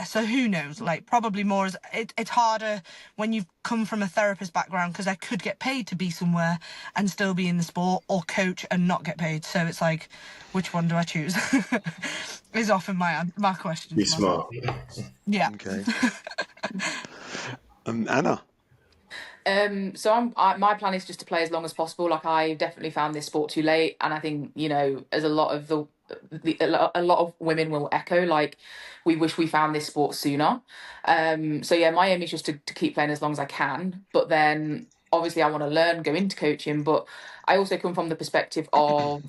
S5: so who knows? Like probably more as it's harder when you've come from a therapist background, because I could get paid to be somewhere and still be in the sport, or coach and not get paid. So it's like, which one do I choose? Is often my question.
S3: Be
S5: to myself.
S3: smart.
S5: Yeah.
S2: Okay. Anna.
S6: So my plan is just to play as long as possible. Like I definitely found this sport too late, and I think as a lot of a lot of women will echo, like we wish we found this sport sooner. So my aim is just to keep playing as long as I can, but then obviously I want to learn, go into coaching, but I also come from the perspective of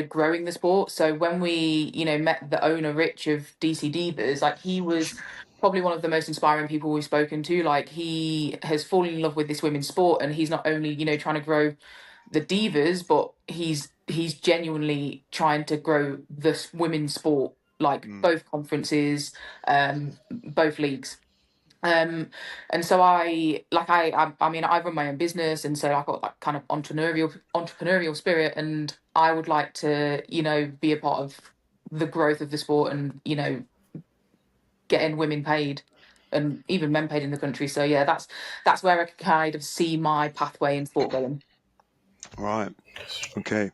S6: growing the sport. So when we met the owner Rich of DC Divas, like he was probably one of the most inspiring people we've spoken to. Like he has fallen in love with this women's sport, and he's not only trying to grow the divas, but he's genuinely trying to grow this women's sport, like both conferences, both leagues. And so I mean I run my own business, and so I've got that kind of entrepreneurial spirit, and I would like to be a part of the growth of the sport and, you know, getting women paid and even men paid in the country. So yeah, that's where I kind of see my pathway in sport going.
S2: Right. Okay.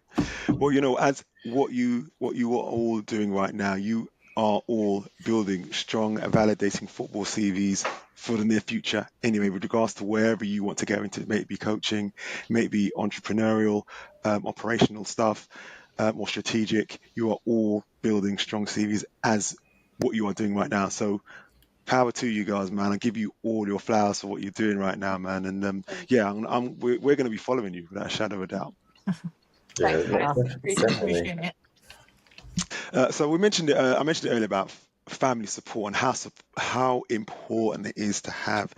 S2: Well, you know, as what you are all doing right now, you are all building strong and validating football CVs for the near future. Anyway, with regards to wherever you want to go into, may it be coaching, may it be entrepreneurial, operational stuff, or strategic, you are all building strong CVs as what you are doing right now. So power to you guys, man. I give you all your flowers for what you're doing right now, man. And yeah, we're going to be following you without a shadow of a doubt.
S3: Yeah,
S5: Appreciate
S3: definitely.
S5: it.
S2: So we mentioned it. I mentioned it earlier about family support and how important it is to have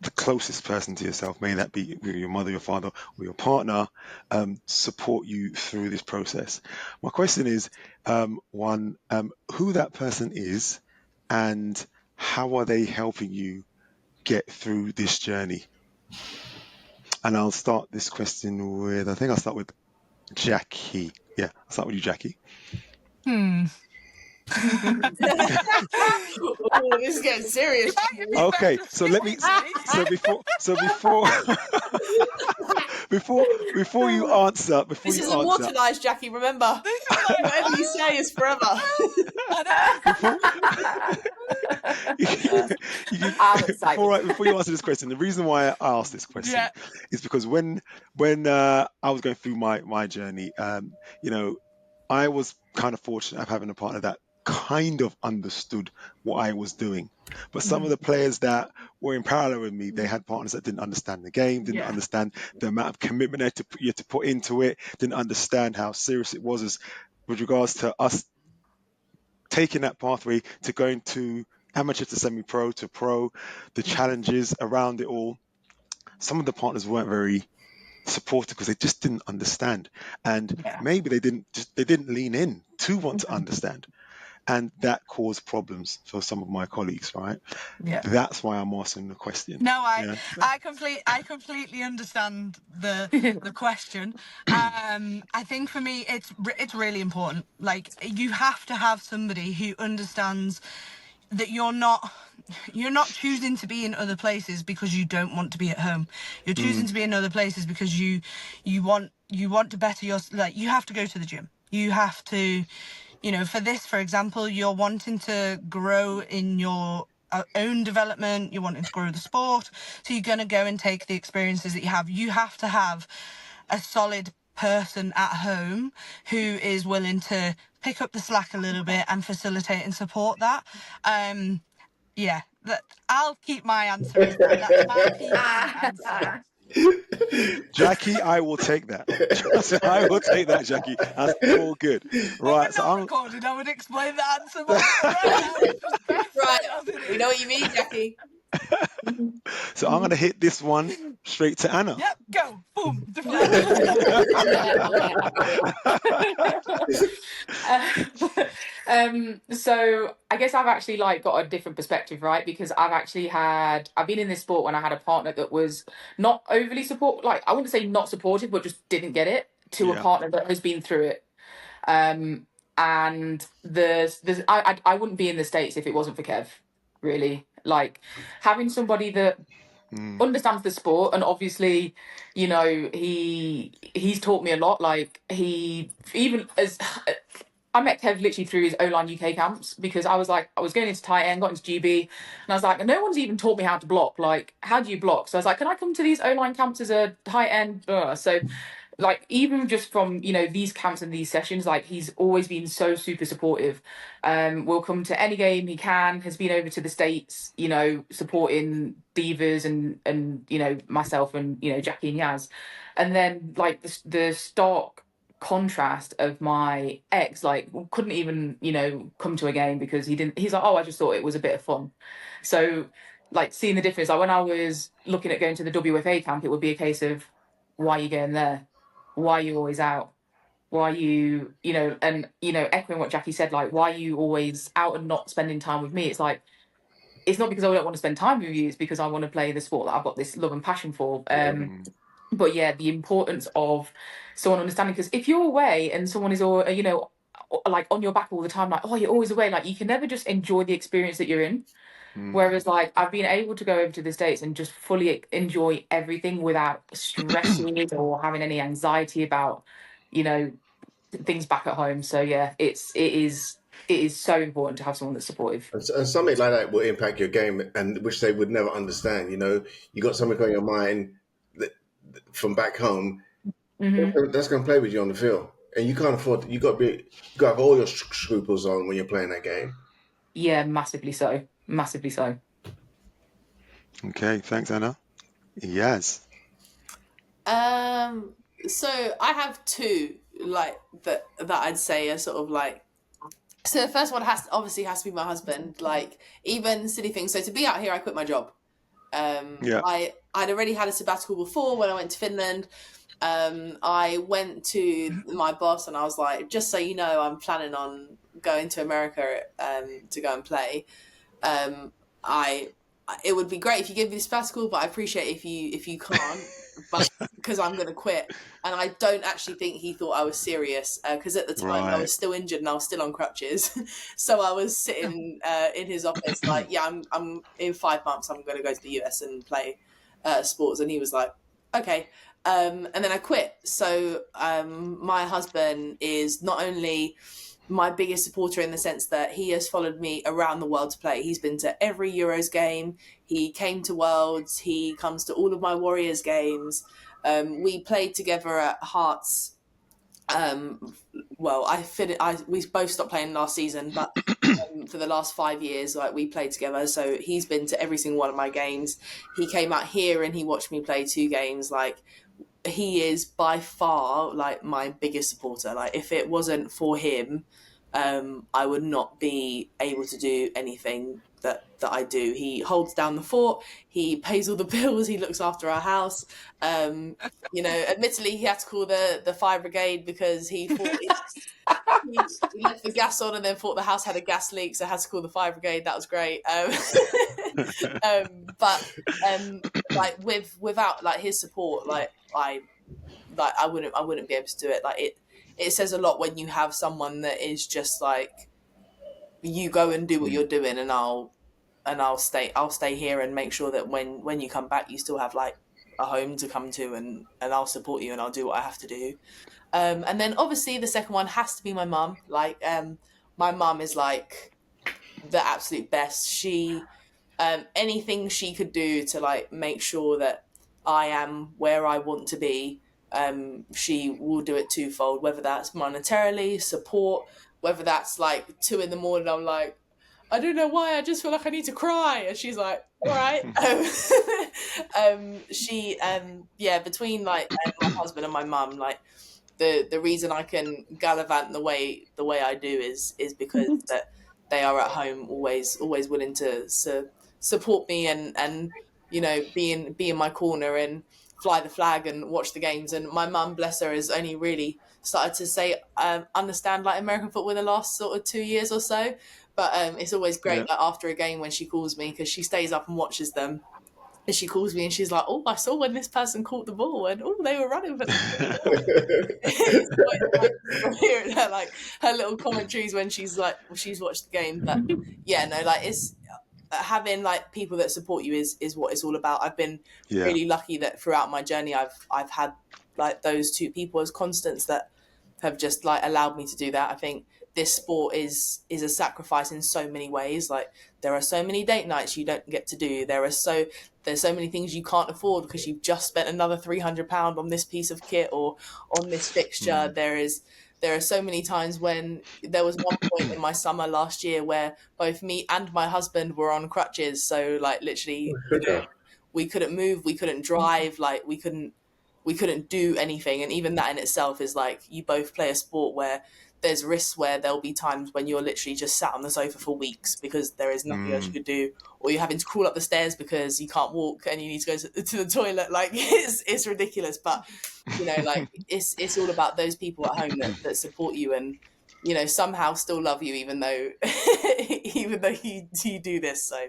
S2: the closest person to yourself, may that be your mother, your father, or your partner, support you through this process. My question is, who that person is, and how are they helping you get through this journey? And I'll start this question with, I think I'll start with Jakki. Yeah, I'll start with you, Jakki.
S4: Oh, this is getting serious.
S2: Okay, so let me. So before you answer,
S4: This is immortalized, Jakki. Remember, whatever you say is forever.
S6: I'm excited.
S2: Before you answer this question, the reason why I asked this question is because when I was going through my journey, you know, I was kind of fortunate of having a partner that kind of understood what I was doing. But some of the players that were in parallel with me, they had partners that didn't understand the game, didn't understand the amount of commitment you had to put into it, didn't understand how serious it was as with regards to us taking that pathway to going to amateur to semi-pro to pro, the challenges around it all. Some of the partners weren't very supportive because they just didn't understand, and maybe they didn't lean in to want to understand, and that caused problems for some of my colleagues, right? That's why I'm asking the question.
S5: No, I completely understand the question. I think for me, it's really important. Like, you have to have somebody who understands that you're not choosing to be in other places because you don't want to be at home. You're choosing to be in other places because you want to better your, like, you have to go to the gym. You have to, you know, for this, for example, you're wanting to grow in your own development, you're wanting to grow the sport, so you're going to go and take the experiences that you have. You have to have a solid person at home who is willing to pick up the slack a little bit and facilitate and support that. I'll keep my answer as that. That's my PC answer.
S2: Jakki, I will take that. I will take that, Jakki. That's all good. Right.
S5: So I'm recorded. I would explain the answer more.
S4: Right. We know what you mean, Jakki.
S2: So I'm going to hit this one straight to Anna.
S5: Yep, go. Boom.
S6: So I guess I've actually got a different perspective, right? Because I've been in this sport when I had a partner that was not overly I wouldn't say not supportive, but just didn't get it, to a partner that has been through it. And I wouldn't be in the States if it wasn't for Kev, really. Like, having somebody that understands the sport, and obviously, you know, he's taught me a lot. Like, I met Kev literally through his O-line UK camps, because I was going into tight end, got into GB, and I was like, no one's even taught me how to block. Like, how do you block? So I was like, can I come to these O-line camps as a tight end? So, like, even just from, you know, these camps and these sessions, like, he's always been so super supportive. Will come to any game he can, has been over to the States, you know, supporting Divas and you know, myself and, you know, Jakki and Yaz. And then, like, the stark contrast of my ex, like, couldn't even, you know, come to a game because he's like, oh, I just thought it was a bit of fun. So, like, seeing the difference, like, when I was looking at going to the WFA camp, it would be a case of, why are you going there? Why are you always out? Why are you, you know, and, you know, echoing what Jakki said, like, why are you always out and not spending time with me? It's like, it's not because I don't want to spend time with you, it's because I want to play the sport that I've got this love and passion for. But yeah, the importance of someone understanding, because if you're away and someone is, you know, like on your back all the time, like, oh, you're always away. Like, you can never just enjoy the experience that you're in.
S2: Mm.
S6: Whereas, like, I've been able to go over to the States and just fully enjoy everything without stressing it or having any anxiety about, you know, things back at home. So yeah, it is so important to have someone that's supportive.
S3: And something like that will impact your game, and which they would never understand. You know, you got something on your mind that, from back home. That's going to play with you on the field, and you can't afford. You got to have all your scruples on when you're playing that game.
S6: Yeah, massively so. Massively so.
S2: Okay, thanks, Anna. Yes.
S4: So I have two like that I'd say are sort of like. So the first one obviously has to be my husband. Like, even silly things. So to be out here, I quit my job.
S2: Yeah.
S4: I'd already had a sabbatical before when I went to Finland. I went to my boss and I was like, just so you know, I'm planning on going to America to go and play. It would be great if you give me the sabbatical, but I appreciate if you can't, but because I'm going to quit. And I don't actually think he thought I was serious, because at the time I was still injured and I was still on crutches. So I was sitting in his office like, yeah, I'm in 5 months, I'm going to go to the US and play sports. And he was like, okay. And then I quit. So my husband is not only my biggest supporter in the sense that he has followed me around the world to play. He's been to every Euros game. He came to Worlds. He comes to all of my Warriors games. We played together at Hearts. We both stopped playing last season, but for the last 5 years, like, we played together. So he's been to every single one of my games. He came out here and he watched me play 2 games. Like, he is by far like my biggest supporter. Like, if it wasn't for him, I would not be able to do anything that I do. He holds down the fort. He pays all the bills. He looks after our house. Admittedly, he had to call the fire brigade because he thought he left the gas on and then thought the house had a gas leak, so had to call the fire brigade. That was great. Like, without like his support, I wouldn't be able to do it. Like, it says a lot when you have someone that is just like, you go and do what you're doing, and I'll stay here and make sure that when you come back, you still have like a home to come to, and I'll support you and I'll do what I have to do. And then obviously the second one has to be my mum. Like, my mum is like the absolute best. She, anything she could do to like make sure that I am where I want to be, she will do it twofold, whether that's monetarily, support, whether that's like 2 a.m, I'm like, I don't know why, I just feel like I need to cry. And she's like, all right. Between like my husband and my mum, like, the reason I can gallivant the way I do is because that they are at home always willing to support me and be in my corner and fly the flag and watch the games. And my mum, bless her, has only really started to understand like American football in the last sort of 2 years or so. But it's always great like, after a game when she calls me, because she stays up and watches them. And she calls me and she's like, oh, I saw when this person caught the ball, and oh, they were running for the ball. Hearing her, like, her little commentaries when she's watched the game. But yeah, no, like, it's having like people that support you is what it's all about. I've been really lucky that throughout my journey I've had like those 2 people as constants that have just like allowed me to do that. I think this sport is a sacrifice in so many ways. Like, there are so many date nights you don't get to do. There's so many things you can't afford because you've just spent another £300 on this piece of kit or on this fixture. There are so many times when there was one point in my summer last year where both me and my husband were on crutches. So like, literally, we couldn't move, we couldn't drive, like we couldn't do anything. And even that in itself is like, you both play a sport where there's risks, where there'll be times when you're literally just sat on the sofa for weeks because there is nothing else you could do, or you're having to crawl up the stairs because you can't walk and you need to go to the toilet. Like, it's ridiculous. But like, it's all about those people at home that support you and somehow still love you even though you do this. So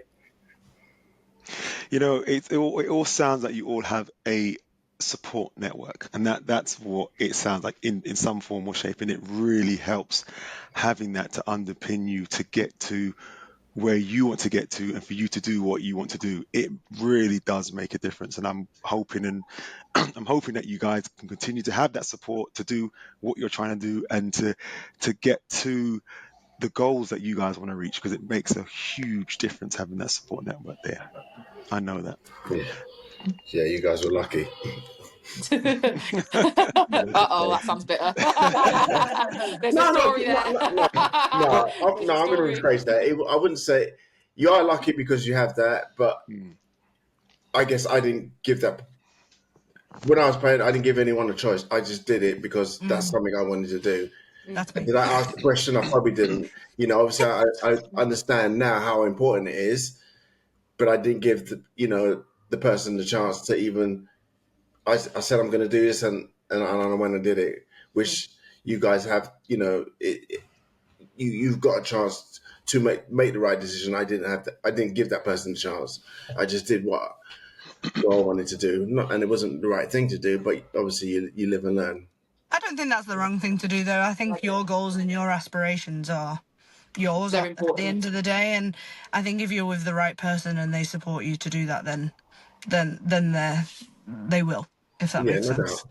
S2: it all sounds like you all have a support network, and that's what it sounds like in some form or shape, and it really helps having that to underpin you to get to where you want to get to and for you to do what you want to do. It really does make a difference, and I'm hoping I'm hoping that you guys can continue to have that support to do what you're trying to do and to get to the goals that you guys want to reach, because it makes a huge difference having that support network there. I know that.
S3: Yeah, you guys were lucky.
S6: Uh-oh, that sounds bitter. There's a story there.
S3: I'm going to rephrase that. I wouldn't say you are lucky because you have that, but I guess I didn't give that. When I was playing, I didn't give anyone a choice. I just did it because that's something I wanted to do.
S5: That's me.
S3: Did I ask the question? I probably didn't. Obviously, I understand now how important it is, but I didn't give the person the chance to even. I said I'm going to do this, and I went and did it. Which you guys have, you've got a chance to make the right decision. I didn't give that person a chance. I just did what I wanted to do, and it wasn't the right thing to do. But obviously, you live and learn.
S5: I don't think that's the wrong thing to do, though. I think your goals and your aspirations are yours
S6: They're
S5: at
S6: important.
S5: the end of the day, and I think if you're with the right person and they support you to do that, then they will, if that makes
S3: no
S5: sense.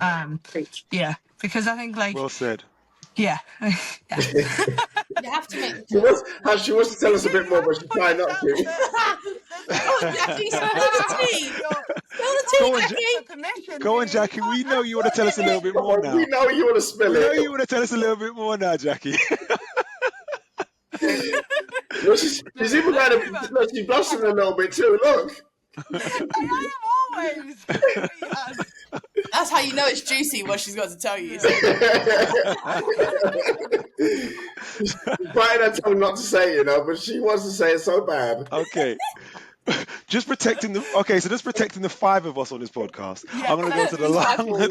S5: Yeah, because I think
S2: Well said.
S5: yeah.
S4: You have to make.
S3: She wants to tell us a bit more, but she's trying not to.
S4: Jackie, spill the tea. Spill the tea, Jackie.
S2: Go on, Jackie. We know you want to tell us a little bit more now.
S3: We know you want to spill
S2: We
S3: it.
S2: know you want to tell us a little bit more now, Jackie.
S3: Look, she's even got look, she's blushing a little bit too. Look.
S5: I am always.
S4: That's how you know it's juicy what she's got to tell you.
S3: Biting her tongue not to say it, but she wants to say it so bad.
S2: Okay. Just protecting the five of us on this podcast.
S5: Yeah,
S2: I'm going to go to the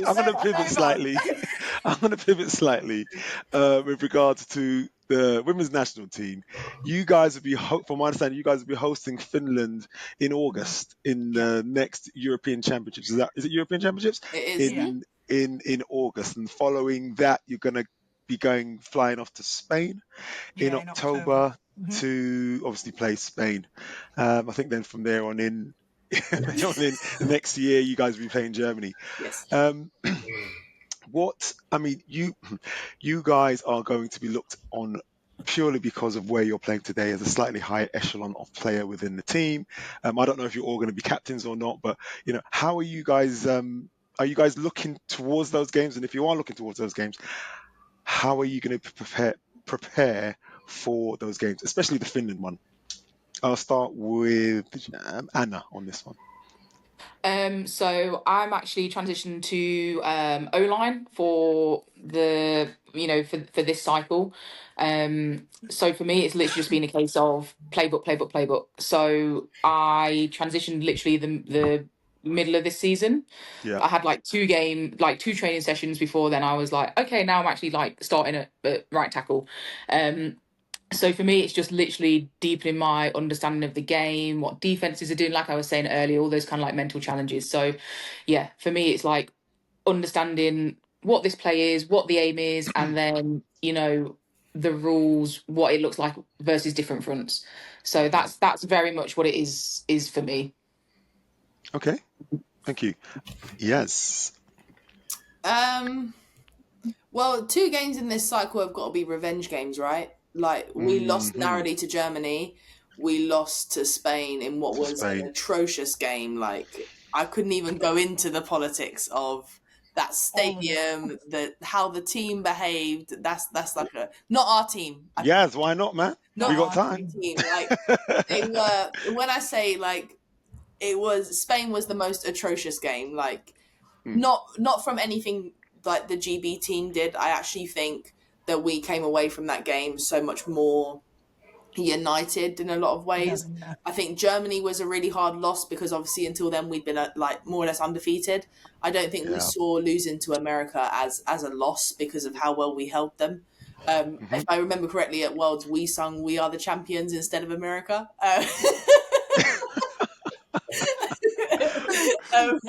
S2: I'm going to pivot slightly. I'm going to pivot slightly with regards to the women's national team. You guys will be, from my understanding, you guys will be hosting Finland in August in the next European Championships. Is it European Championships?
S4: It is.
S2: In August, and following that, you're going to flying off to Spain in October. To obviously play Spain. I think then from there on in, the next year, you guys will be playing Germany.
S4: Yes.
S2: You guys are going to be looked on purely because of where you're playing today as a slightly higher echelon of player within the team. I don't know if you're all going to be captains or not, but how are you guys? Are you guys looking towards those games? And if you are looking towards those games, how are you going to prepare for those games, especially the Finland one? I'll start with Anna on this one.
S6: So I'm actually transitioned to O-line for the for this cycle. So for me, it's literally just been a case of playbook. So I transitioned literally the middle of this season. I had two training sessions before then. I was like, okay, now I'm actually starting at right tackle. So for me, it's just literally deepening my understanding of the game, what defenses are doing, like I was saying earlier, all those kind of mental challenges. So yeah, for me, it's understanding what this play is, what the aim is, and then, the rules, what it looks like versus different fronts. So that's very much what it is for me.
S2: Okay. Thank you. Yes.
S4: Well, 2 games in this cycle have got to be revenge games, right? We lost narrowly to Germany. We lost to Spain in what was an atrocious game. I couldn't even go into the politics of that stadium, how the team behaved. That's not our team.
S2: Yes, why not, man? We got time.
S4: Team. They were, when I say Spain was the most atrocious game. Not from anything like the GB team did. I actually think that we came away from that game so much more united in a lot of ways. Yeah. I think Germany was a really hard loss because obviously until then we'd been more or less undefeated. I don't think we saw losing to America as a loss because of how well we held them. If I remember correctly, at Worlds we sung "We Are the Champions" instead of America. And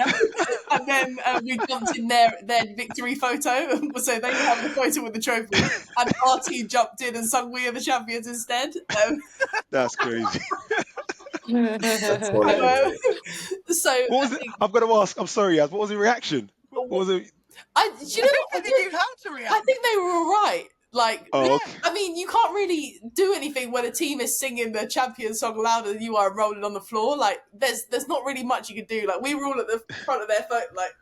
S4: then when we jumped in their victory photo. So they were having a photo with the trophy, and our team jumped in and sung "We Are the Champions" instead.
S2: That's crazy.
S3: That's hilarious.
S4: So
S2: What was it? I've got to ask. I'm sorry, Yaz. What was the reaction? What was it?
S4: do you know what?
S5: They knew how to react.
S4: I think they were all right. Like,
S2: Oh, okay.
S4: I mean, you can't really do anything when a team is singing the champion song louder than you are rolling on the floor. Like, there's not really much you can do. Like, we were all at the front of their phone, like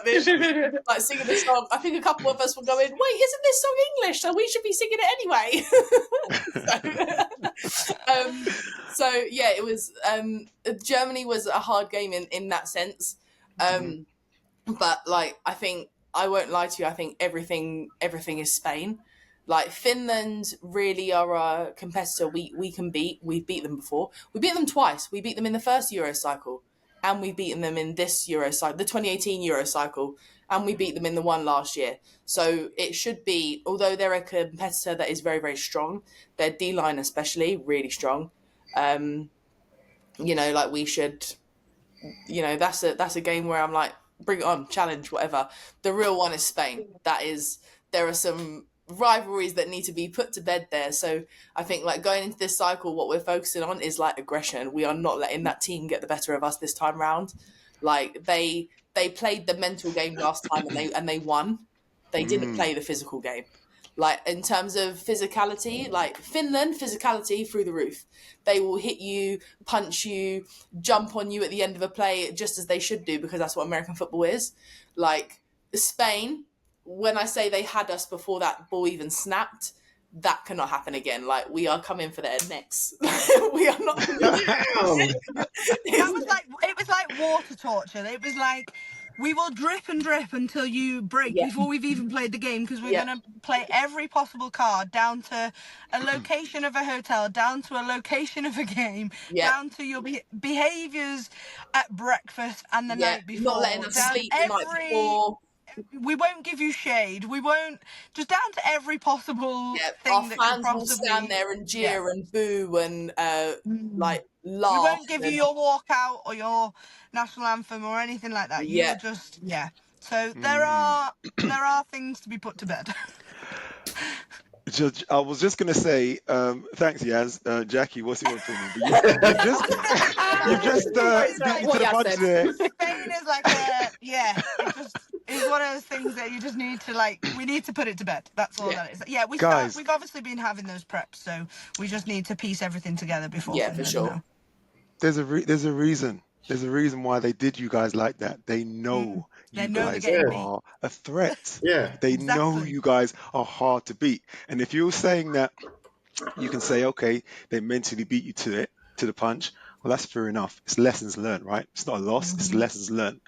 S4: this, like singing the song. I think a couple of us were going, "Wait, isn't this song English? So we should be singing it anyway." so yeah, it was. Germany was a hard game in that sense, but like I think. I won't lie to you. I think everything is Spain. Like Finland really are a competitor we can beat. We've beat them before. We beat them twice. We beat them in the first Euro cycle, and we've beaten them in this Euro cycle, the 2018 Euro cycle, and we beat them in the one last year. So it should be, although they're a competitor that is very, very strong, their D-line especially, really strong. Like we should, that's a game where I'm like, bring it on, challenge, whatever. The real one is Spain. There are some rivalries that need to be put to bed there. So I think like going into this cycle, what we're focusing on is like aggression. We are not letting that team get the better of us this time round. Like they played the mental game last time and they won. They didn't play the physical game. Like in terms of physicality, like Finland, physicality through the roof. They will hit you, punch you, jump on you at the end of a play, just as they should do, because that's what American football is. Like Spain, when I say they had us before that ball even snapped, that cannot happen again. Like we are coming for their necks. We are not.
S5: It was like water torture. It was like, we will drip and drip until you break before we've even played the game, because we're going to play every possible card down to a location of a hotel, down to a location of a game, down to your behaviours at breakfast and the night before.
S4: Not letting us sleep the night before.
S5: We won't give you shade. We won't, just down to every possible thing
S4: our
S5: that
S4: fans
S5: could
S4: will
S5: possibly
S4: stand there and jeer and boo and like laugh.
S5: We won't give you your walkout or your national anthem or anything like that. You will just So there are things to be put to bed.
S2: I was just going to say, thanks, Yaz. Jakki, what's your opinion? But you've just beaten to the punch there.
S5: Spain is like it just is one of those things that you just need to we need to put it to bed. That's all that is. Yeah, we've obviously been having those preps, so we just need to piece everything together before.
S4: Yeah, for sure.
S2: There's a reason. There's a reason why they did you guys like that. They know you guys are a threat. They know you guys are hard to beat. And if you're saying that, you can say, okay, they mentally beat you to the punch. Well, that's fair enough. It's lessons learned, right? It's not a loss. It's lessons learned.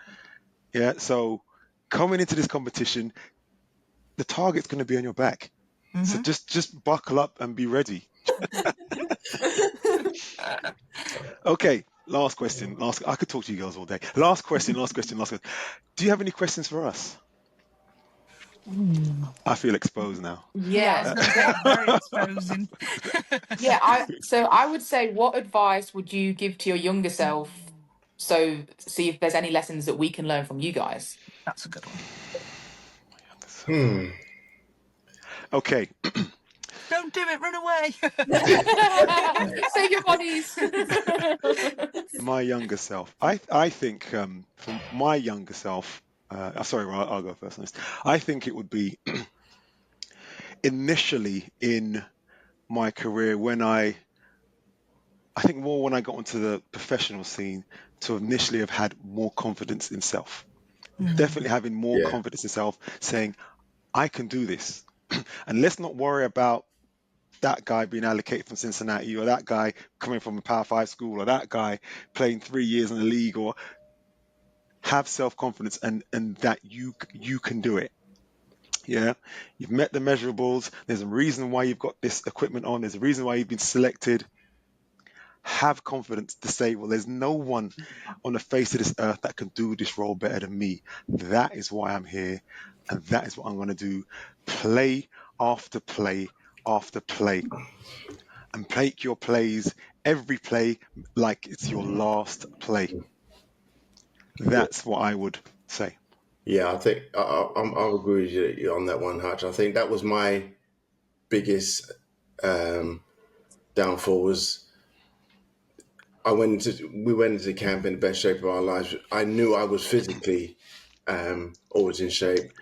S2: Yeah. So coming into this competition, the target's going to be on your back. So just buckle up and be ready. Okay. Last question. I could talk to you girls all day. Last question. Do you have any questions for us? I feel exposed now.
S6: Yeah.
S5: Very exposing.
S6: So I would say, what advice would you give to your younger self? So see if there's any lessons that we can learn from you guys.
S5: That's a good one.
S2: Okay.
S5: Don't do it, run away.
S6: Save your bodies.
S2: My younger self. I think from my younger self, I'll go first on this. I think it would be initially in my career when I think more when I got into the professional scene, to initially have had more confidence in self. Definitely having more confidence in self, saying, I can do this. And let's not worry about that guy being allocated from Cincinnati, or that guy coming from a Power 5 school, or that guy playing 3 years in the league, or have self-confidence and that you can do it. Yeah, you've met the measurables. There's a reason why you've got this equipment on. There's a reason why you've been selected. Have confidence to say, well, there's no one on the face of this earth that can do this role better than me. That is why I'm here, and that is what I'm going to do. Play after play after play, and make your plays, every play, like it's your last play. That's what I would say.
S3: Yeah, I think I'll agree with you on that one, Hutch. I think that was my biggest downfall. Was we went into camp in the best shape of our lives. I knew I was physically always in shape.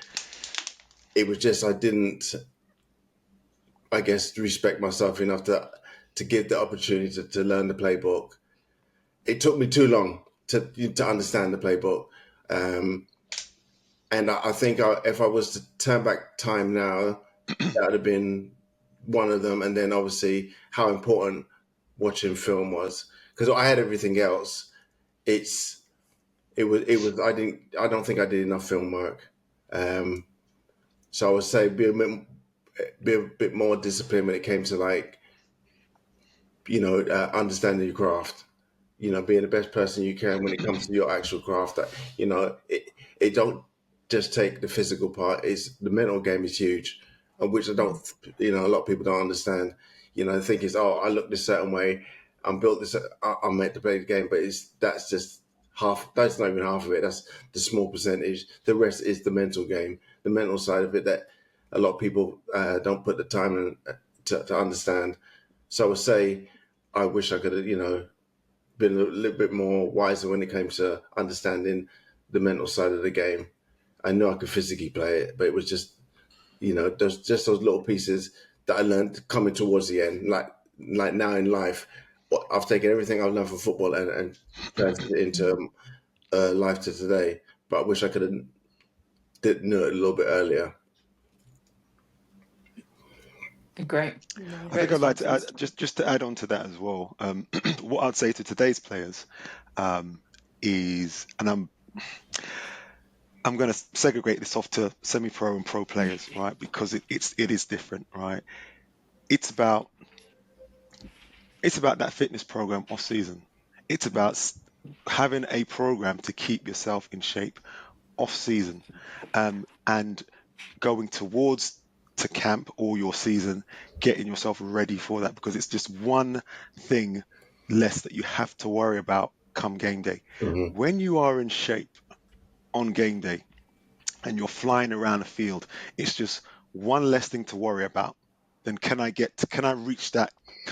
S3: It was just I didn't, I guess, respect myself enough to give the opportunity to learn the playbook. It took me too long to understand the playbook. And I think if I was to turn back time now, that would have been one of them. And then obviously how important watching film was, because I had everything else. It was. I don't think I did enough film work. So I would say be a bit more disciplined when it came to like, understanding your craft. Being the best person you can when it comes to your actual craft. That it don't just take the physical part. Is the mental game is huge, and which I don't. A lot of people don't understand. They think it's, oh, I look this certain way, I'm built this. I'm meant to play the game, but that's just half. That's not even half of it. That's the small percentage. The rest is the mental game, the mental side of it that a lot of people don't put the time in to understand. So I would say I wish I could have, been a little bit more wiser when it came to understanding the mental side of the game. I knew I could physically play it, but it was just, those little pieces that I learned coming towards the end. Like now in life, I've taken everything I've learned from football and turned it into life to today. But I wish I could have knew it a little bit earlier.
S6: Great.
S2: I think I'd like to add, just to add on to that as well. What I'd say to today's players is, and I'm going to segregate this off to semi-pro and pro players, right? Because it is different, right? It's about that fitness program off season. It's about having a program to keep yourself in shape off season, and going towards to camp all your season, getting yourself ready for that, because it's just one thing less that you have to worry about come game day.
S3: Mm-hmm.
S2: When you are in shape on game day and you're flying around the field, it's just one less thing to worry about. Then can I reach that I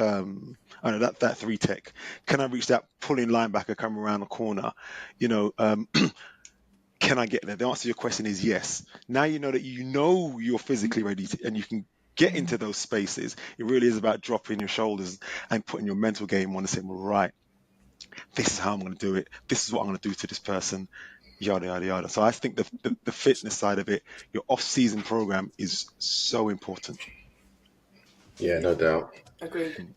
S2: know that 3-tech? Can I reach that pulling linebacker come around the corner? Can I get there? The answer to your question is yes. Now you know that you're physically ready and you can get into those spaces. It really is about dropping your shoulders and putting your mental game on and saying, well, right, this is how I'm going to do it. This is what I'm going to do to this person, yada, yada, yada. So I think the fitness side of it, your off-season program is so important.
S3: Yeah, no doubt.
S4: Agreed.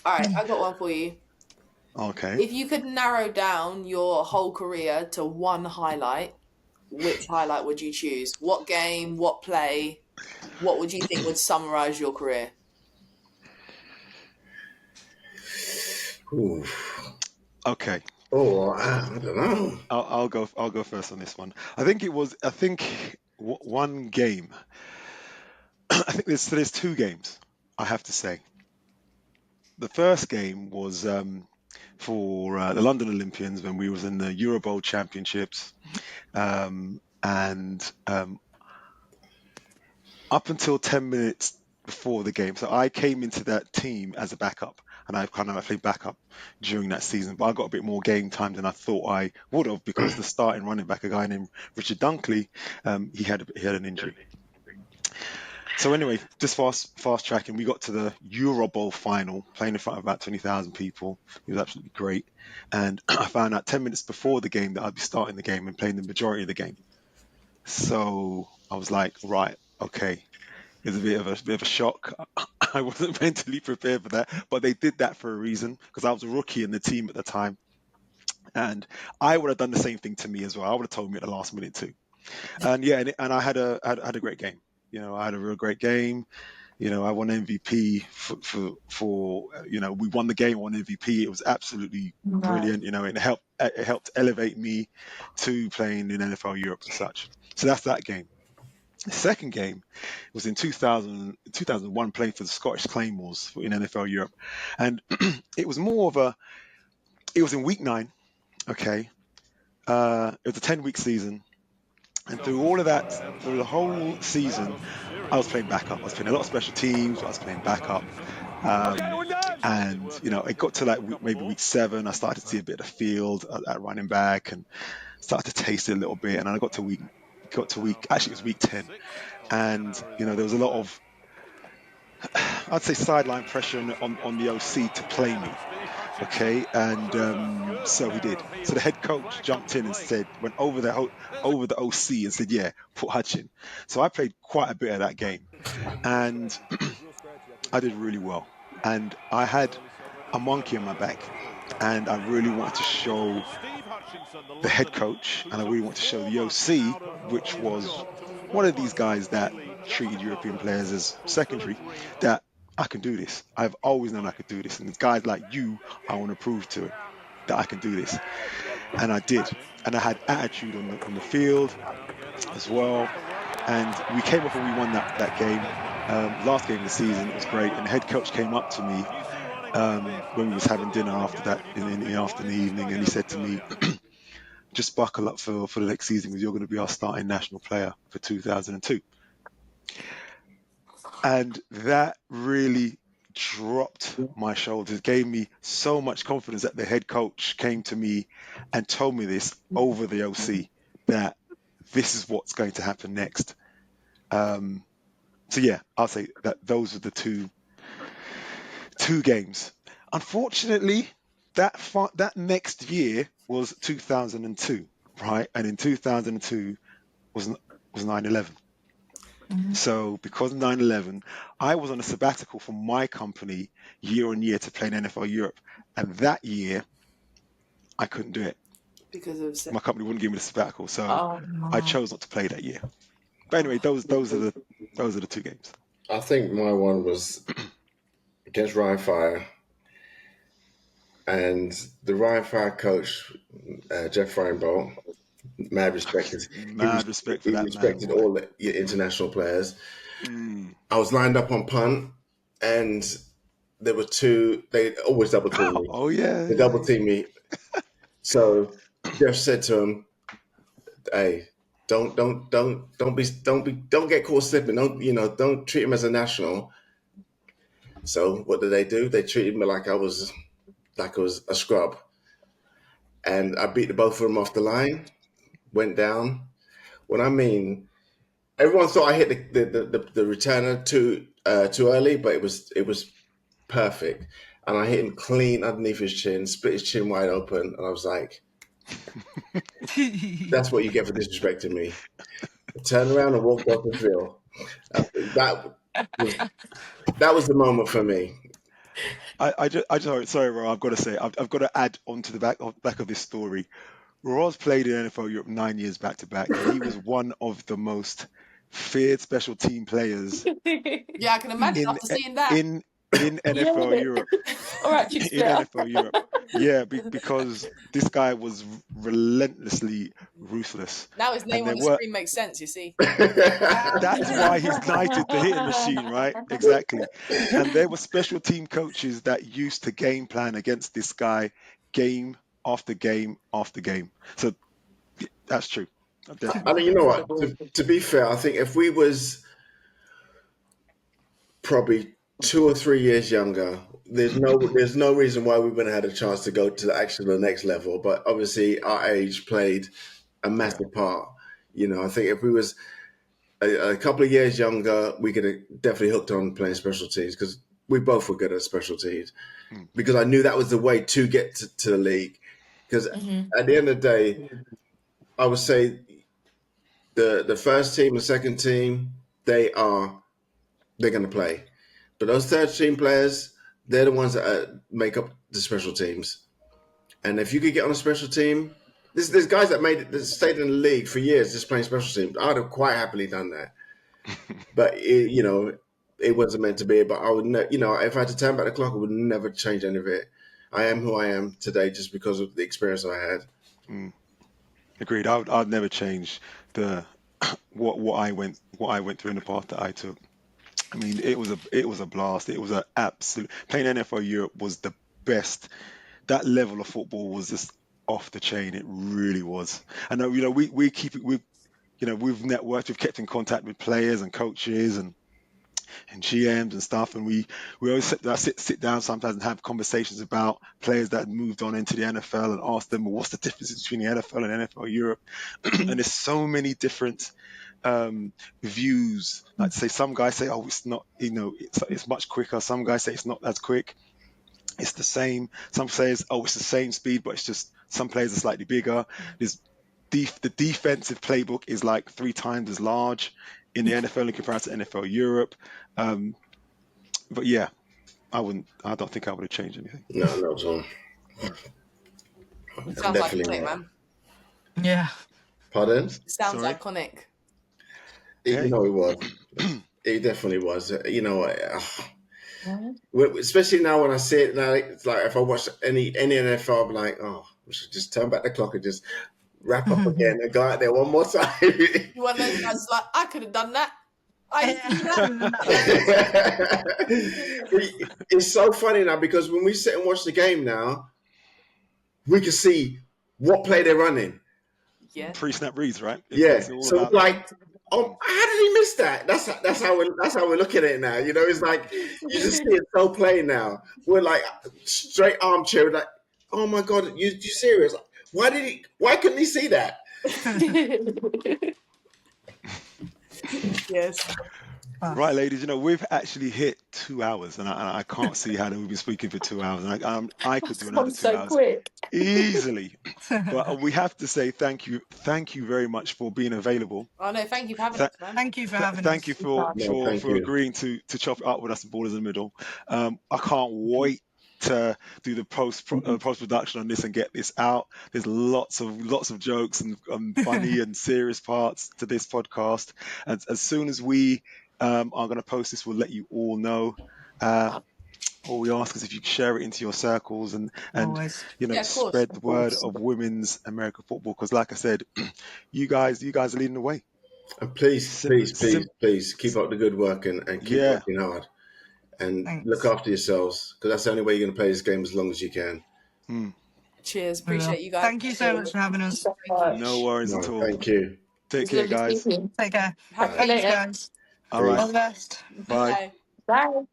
S4: All right, I got one for you.
S2: Okay.
S4: If you could narrow down your whole career to one highlight, which highlight would you choose? What game? What play? What would you think would summarize your career?
S3: Ooh.
S2: Okay.
S3: Oh, I don't know.
S2: I'll go first on this one. I think one game. I think there's two games, I have to say. The first game was for the London Olympians when we was in the Euro Bowl Championships, and up until 10 minutes before the game. So I came into that team as a backup, and I kind of played backup during that season. But I got a bit more game time than I thought I would have, because the starting running back, a guy named Richard Dunkley, he had an injury. So anyway, just fast tracking, we got to the Euro Bowl final, playing in front of about 20,000 people. It was absolutely great. And I found out 10 minutes before the game that I'd be starting the game and playing the majority of the game. So I was like, right, okay. It was a bit of a shock. I wasn't mentally prepared for that, but they did that for a reason, because I was a rookie in the team at the time. And I would have done the same thing to me as well. I would have told me at the last minute too. And yeah, and I had a great game. I had a real great game. I won MVP for we won the game, won MVP. It was absolutely brilliant. It helped elevate me to playing in NFL Europe and such. So that's that game. The second game was in 2001, playing for the Scottish Claymores in NFL Europe. And it was more of it was in week 9. Okay, it was a 10-week season, and through all of that, through the whole season, I was playing backup. I was playing a lot of special teams, but I was playing backup. And it got to like maybe week 7. I started to see a bit of the field at running back and started to taste it a little bit. And then I got to week actually it was week 10, and there was a lot of, I'd say, sideline pressure on the OC to play me. Okay, and so he did. So the head coach jumped in and went over the OC and said, "Yeah, put Hutch in." So I played quite a bit of that game, and I did really well. And I had a monkey on my back, and I really wanted to show the head coach, and I really wanted to show the OC, which was one of these guys that treated European players as secondary, that I can do this. I've always known I could do this, and guys like you, I want to prove to him that I can do this, and I did. And I had attitude on the field as well, and we came up and we won that game. Last game of the season, it was great, and the head coach came up to me when we was having dinner after that in the evening, and he said to me, "Just buckle up for the next season, because you're going to be our starting national player for 2002." And that really dropped my shoulders, gave me so much confidence that the head coach came to me and told me this over the OC, that this is what's going to happen next. So yeah, I'll say that those are the two games. Unfortunately, that next year was 2002, right? And in 2002 was 9/11. So because of 9/11, I was on a sabbatical from my company year on year to play in NFL Europe, and that year I couldn't do it.
S4: Because of
S2: My company wouldn't give me the sabbatical, so
S5: Oh,
S2: I
S5: no.
S2: chose not to play that year. But anyway, those are the 2 games.
S3: I think my one was against Ryan Fire, and the Ryan Fire coach, Jeff Reinbold, mad respected.
S2: Mad respect for
S3: He
S2: that man,
S3: respected
S2: boy.
S3: all the international players.
S2: Mm.
S3: I was lined up on punt, and there were 2. They always double team me.
S2: Oh yeah.
S3: They double team me. So Jeff said to him, "Hey, don't get caught slipping. Don't treat him as a national." So what did they do? They treated me like I was a scrub, and I beat the both of them off the line. Went down. When I mean, everyone thought I hit the returner too early, but it was perfect, and I hit him clean underneath his chin, split his chin wide open, and I was like, "That's what you get for disrespecting me." I turned around and walked off the field. That was the moment for me.
S2: I just sorry, Ro, I've got to say, I've got to add on to the back of this story. Roz played in NFL Europe 9 years back to back, and he was one of the most feared special team players
S4: Yeah, I can imagine
S2: in
S4: after seeing that.
S2: in NFL
S6: Yeah.
S2: Europe.
S6: All right, cheap
S2: In
S6: splitter.
S2: NFL Europe, yeah, because this guy was relentlessly ruthless,
S4: Now his
S2: and
S4: name
S2: there
S4: on the
S2: were.
S4: screen makes sense, you see.
S2: That's why he's knighted the hitting machine, right? Exactly. And there were special team coaches that used to game plan against this guy, game after game after game. So that's true.
S3: I mean, you
S2: Definitely.
S3: know what? To be fair, I think if we was probably 2 or 3 years younger, there's no reason why we wouldn't have had a chance to go to the next level. But obviously, our age played a massive part. I think if we was a couple of years younger, we could have definitely hooked on playing special teams, because we both were good at special teams.
S2: Mm.
S3: Because I knew that was the way to get to the league. Because at the end of the day, I would say the first team, the second team, they're going to play. But those third team players, they're the ones that make up the special teams. And if you could get on a special team, there's guys that stayed in the league for years just playing special teams. I'd have quite happily done that. But it wasn't meant to be. But I would, if I had to turn back the clock, I would never change any of it. I am who I am today just because of the experience I had.
S2: Mm. Agreed. I'd never change the what I went through in the path that I took. I mean, it was a blast. It was an absolute, playing NFL Europe was the best that level of football was just off the chain. It really was. And we keep it. We've networked. We've kept in contact with players and coaches and GMs and stuff, and we always sit down sometimes and have conversations about players that moved on into the NFL and ask them, well, what's the difference between the NFL and NFL Europe? And there's so many different views. Like say, some guys say, oh, it's not, it's much quicker. Some guys say it's not as quick. It's the same. Some says, oh, it's the same speed, but it's just some players are slightly bigger. There's the defensive playbook is like 3 times as large in the NFL in comparison to NFL Europe. But yeah, I don't think I would have changed anything.
S3: No, not at all.
S4: It sounds iconic, man.
S5: Yeah.
S3: Pardon?
S4: It sounds
S2: Sorry?
S4: iconic.
S3: You know, it was. It definitely was. Especially now when I see it now, it's like if I watch any NFL, I'm like, oh, we should just turn back the clock and just wrap up again and go out there one more time.
S4: You want those guys like, I could have done that.
S3: It's so funny now because when we sit and watch the game now, we can see what play they're running.
S4: Yeah.
S2: Pre-snap reads, right?
S3: It's so like, oh, how did he miss that? That's how we're looking at it now. It's like you just see it so plain now. We're like straight armchair, like, oh my god, you serious? Why couldn't he see that?
S4: Yes.
S2: Right, ladies. We've actually hit 2 hours, and I can't see how we've been speaking for 2 hours. And I could do another 2 hours
S7: quick.
S2: easily. But we have to say thank you very much for being available.
S4: Oh no, thank you for having us, man.
S5: Thank you for having us.
S2: Thank you for
S3: thank you.
S2: agreeing to chop it up with us in Ballaz In The Middle. I can't wait to do the post production on this and get this out. There's lots of jokes and funny and serious parts to this podcast. And as soon as we are going to post this, we'll let you all know. All we ask is if you share it into your circles and spread the word of women's American football, because like I said, you guys are leading the way.
S3: And please keep up the good work and keep working hard and look after yourselves, because that's the only way you're going to play this game as long as you can.
S4: Cheers, appreciate you guys.
S5: Thank you so much for having us.
S2: No worries at all.
S3: Thank you.
S2: Take care, guys.
S5: Take care.
S4: Have a
S5: Thanks, guys.
S2: All right.
S5: All the best.
S2: Bye.
S7: Bye.